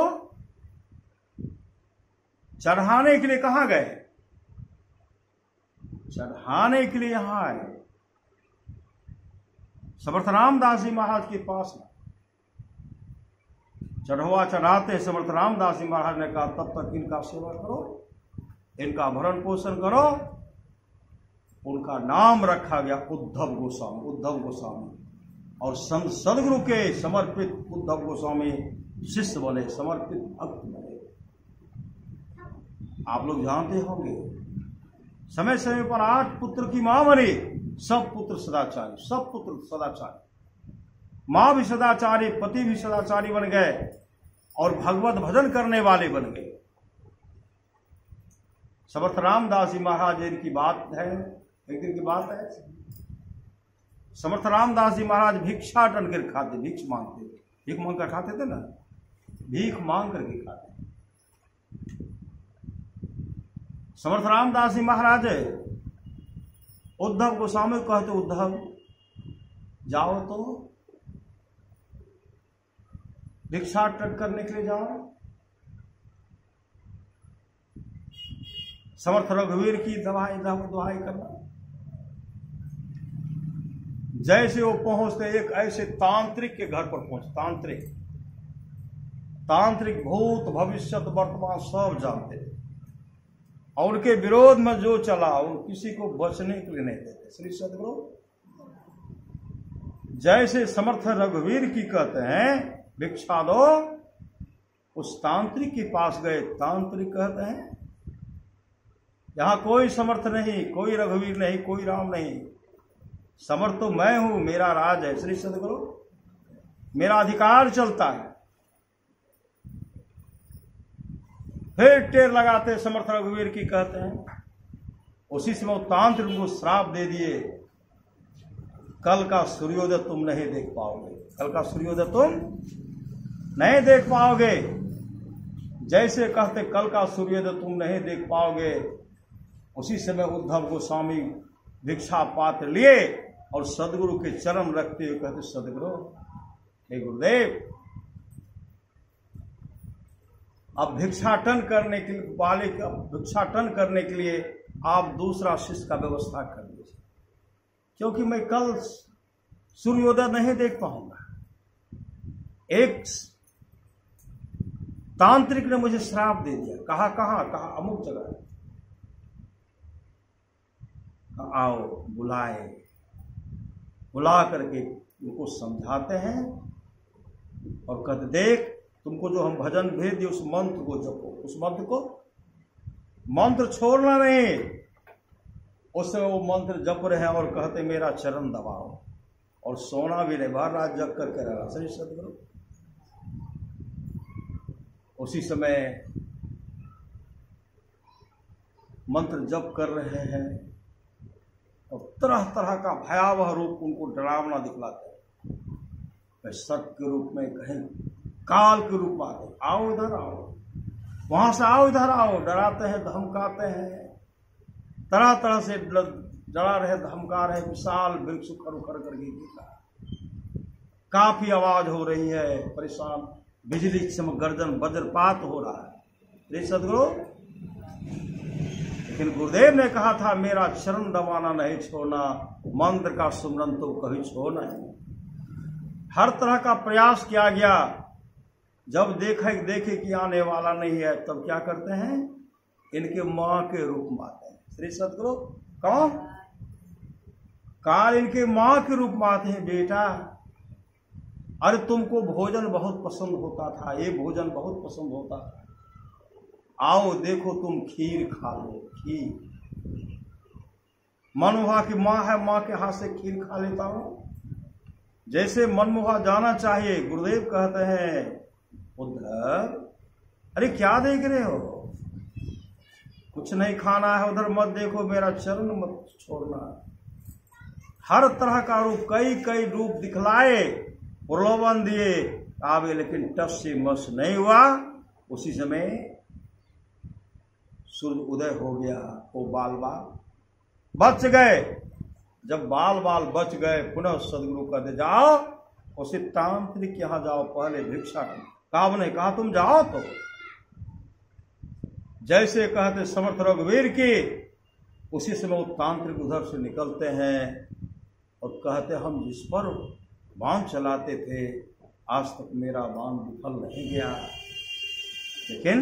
चढ़ाने के लिए कहां गए, चढ़ाने के लिए यहां आए समर्थ रामदास जी महाराज के पास। चढ़वा चढ़ाते समर्थ रामदास जी महाराज ने कहा तब तक इनका सेवा करो, इनका भरण पोषण करो। उनका नाम रखा गया उद्धव गोस्वामी। उद्धव गोस्वामी और संत सदगुरु के समर्पित उद्धव गोस्वामी शिष्य बने, समर्पित भक्त बने। आप लोग जानते होंगे समय समय पर 8 पुत्र की मां बनी, सब पुत्र सदाचारी, सब पुत्र सदाचारी, मां भी सदाचारी, पति भी सदाचारी बन गए और भगवत भजन करने वाले बन गए। समर्थ रामदास जी महाराज इनकी बात है, एक दिन की बात है, समर्थ रामदास जी महाराज भिक्षा टन कर खाते, भीख मांगते, भीख मांग कर खाते थे ना, भीख मांग करके खाते। समर्थ रामदास जी महाराज उद्धव गोस्वामी कहते उद्धव जाओ तो भिक्षाटन करने के लिए जाओ। समर्थ रघुवीर की दुहाई करना। जैसे वो पहुंचते एक ऐसे तांत्रिक के घर पर पहुंचे। तांत्रिक भूत भविष्य वर्तमान सब जानते थे और उनके विरोध में जो चला वो किसी को बचने के लिए नहीं देते। श्री सद्गुरु जैसे समर्थ रघुवीर की कहते हैं भिक्षा दो, उस तांत्रिक के पास गए। तांत्रिक कहते हैं यहां कोई समर्थ नहीं, कोई रघुवीर नहीं, कोई राम नहीं, समर्थ तो मैं हूं, मेरा राज है। श्री सद्गुरु मेरा अधिकार चलता है। फिर टेर लगाते समर्थ रघुवीर की कहते हैं। उसी समय तांत्रिक को श्राप दे दिए, कल का सूर्योदय तुम नहीं देख पाओगे, कल का सूर्योदय तुम नहीं देख पाओगे। जैसे कहते कल का सूर्योदय तुम नहीं देख पाओगे, उसी समय उद्धव गोस्वामी भिक्षा पात्र लिए और सदगुरु के चरण रखते हुए कहते सदगुरु हे गुरुदेव, अब भिक्षाटन करने के लिए वाले का भिक्षाटन करने के लिए आप दूसरा शिष्य का व्यवस्था कर दीजिए, क्योंकि मैं कल सूर्योदय नहीं देख पाऊंगा। एक तांत्रिक ने मुझे श्राप दे दिया। कहा अमुक जगह आओ, बुला करके उनको समझाते हैं और कहते देख तुमको जो हम भजन भेज दिए उस मंत्र को जपो, उस मंत्र छोड़ना नहीं। उससे वो मंत्र जप रहे हैं और कहते मेरा चरण दबाओ, और सोना भी नहीं, बाहर रात जग करके रहा। सही सदगुरु उसी समय मंत्र जप कर रहे हैं और तरह तरह का भयावह रूप उनको डरावना दिखलाते हैं। कहीं सर्प के रूप में, कहीं काल के रूप में आते, आओ इधर आओ, वहां से आओ इधर आओ, डराते हैं, धमकाते हैं, तरह तरह से डरा रहे, धमका रहे। विशाल वृक्ष उखड़ उखड़ करके गिर रहा है, काफी आवाज हो रही है, परेशान, बिजली चमक गर्जन वज्रपात हो रहा है। सदगुरु लेकिन गुरुदेव ने कहा था मेरा चरण दबाना नहीं छोड़ना, मंत्र का सुमरन तो कभी छोड़ना नहीं। हर तरह का प्रयास किया गया। जब देखे कि आने वाला नहीं है, तब क्या करते हैं, इनके मां के रूप में आते हैं। श्री सदगुरु कौन? काल इनके मां के रूप में आते हैं। बेटा अरे तुमको भोजन बहुत पसंद होता था, ये भोजन बहुत पसंद होता था, आओ देखो तुम खीर खा लो। खीर मनमोहा की मां है, मां के हाथ से खीर खा लेता हूं। जैसे मनमोहा जाना चाहिए, गुरुदेव कहते हैं उधर अरे क्या देख रहे हो, कुछ नहीं खाना है, उधर मत देखो, मेरा चरण मत छोड़ना। हर तरह का रूप, कई रूप दिखलाए, प्रलोभन दिए, आवे, लेकिन टस से मस नहीं हुआ। उसी समय सूर्य उदय हो गया। वो बाल बच गए। जब बाल बच गए, पुनः सदगुरु कहते जाओ उसे तांत्रिक यहां जाओ, पहले भिक्षा काब ने कहा तुम जाओ। तो जैसे कहते समर्थ रघुवीर की, उसी समय वो तांत्रिक उधर से निकलते हैं और कहते हम जिस पर बाण चलाते थे आज तक मेरा बाण विफल नहीं गया, लेकिन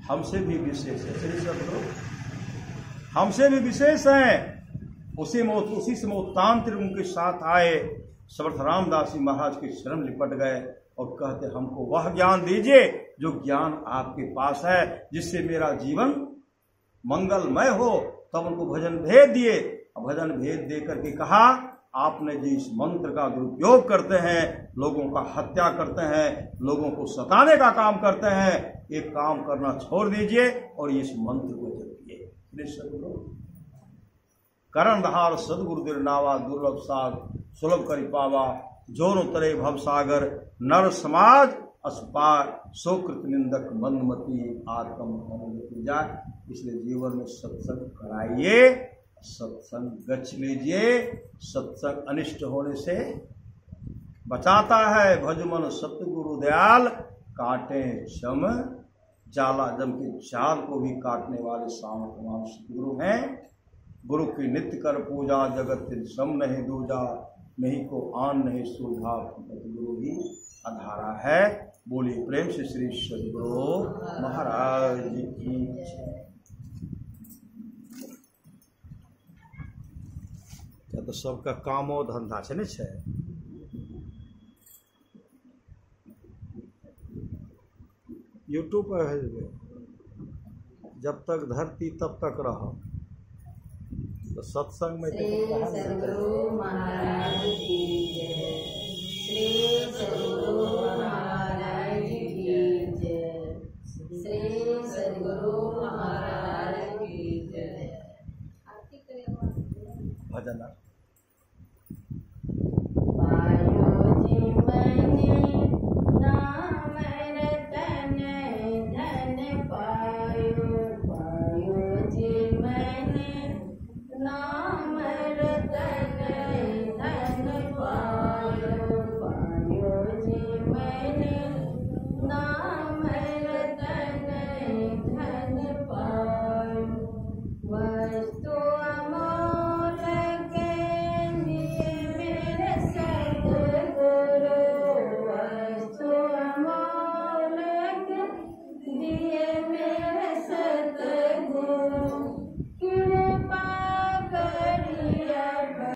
हमसे भी विशेष है। श्री सदगुरु हमसे भी विशेष है। उसी समय तांत्रिक उनके साथ आए, समर्थ रामदास जी महाराज के शरण लिपट गए और कहते हमको वह ज्ञान दीजिए जो ज्ञान आपके पास है, जिससे मेरा जीवन मंगलमय हो। तब उनको भजन भेद दिए। भजन भेद दे करके कहा आपने जिस मंत्र का दुरुपयोग करते हैं, लोगों का हत्या करते हैं, लोगों को सताने का काम करते हैं, ये काम करना छोड़ दीजिए और इस मंत्र को जपिए। सदगुरु करणधार सदगुरु दिरनावा, दुर्लभ साग सुलभ करी पावा, जोर उतरे भव सागर, नर समाज अस्पार, सोकृत निंदक मंदमती, आत्म जाए। इसलिए जीवन में सत्संग कराइए, सत्संग गच लीजिए। सत्संग अनिष्ट होने से बचाता है। भजमन सतगुरु दयाल काटे जम जाला। जम के जाल को भी काटने वाले सामर्थ्यवान सतगुरु हैं। गुरु की नित्य कर पूजा जगत सम नहीं दूजा। नहीं को आन नहीं सूझा गुरु ही आधारा है। बोलिए प्रेम से श्री सद्गुरु महाराज की जय। तो सबका कामो धंधा छै ने छै। यूट्यूब पर भेजबै। जब तक धरती तब तक रह। तो सत्संग में सद्गुरु महाराज की जय।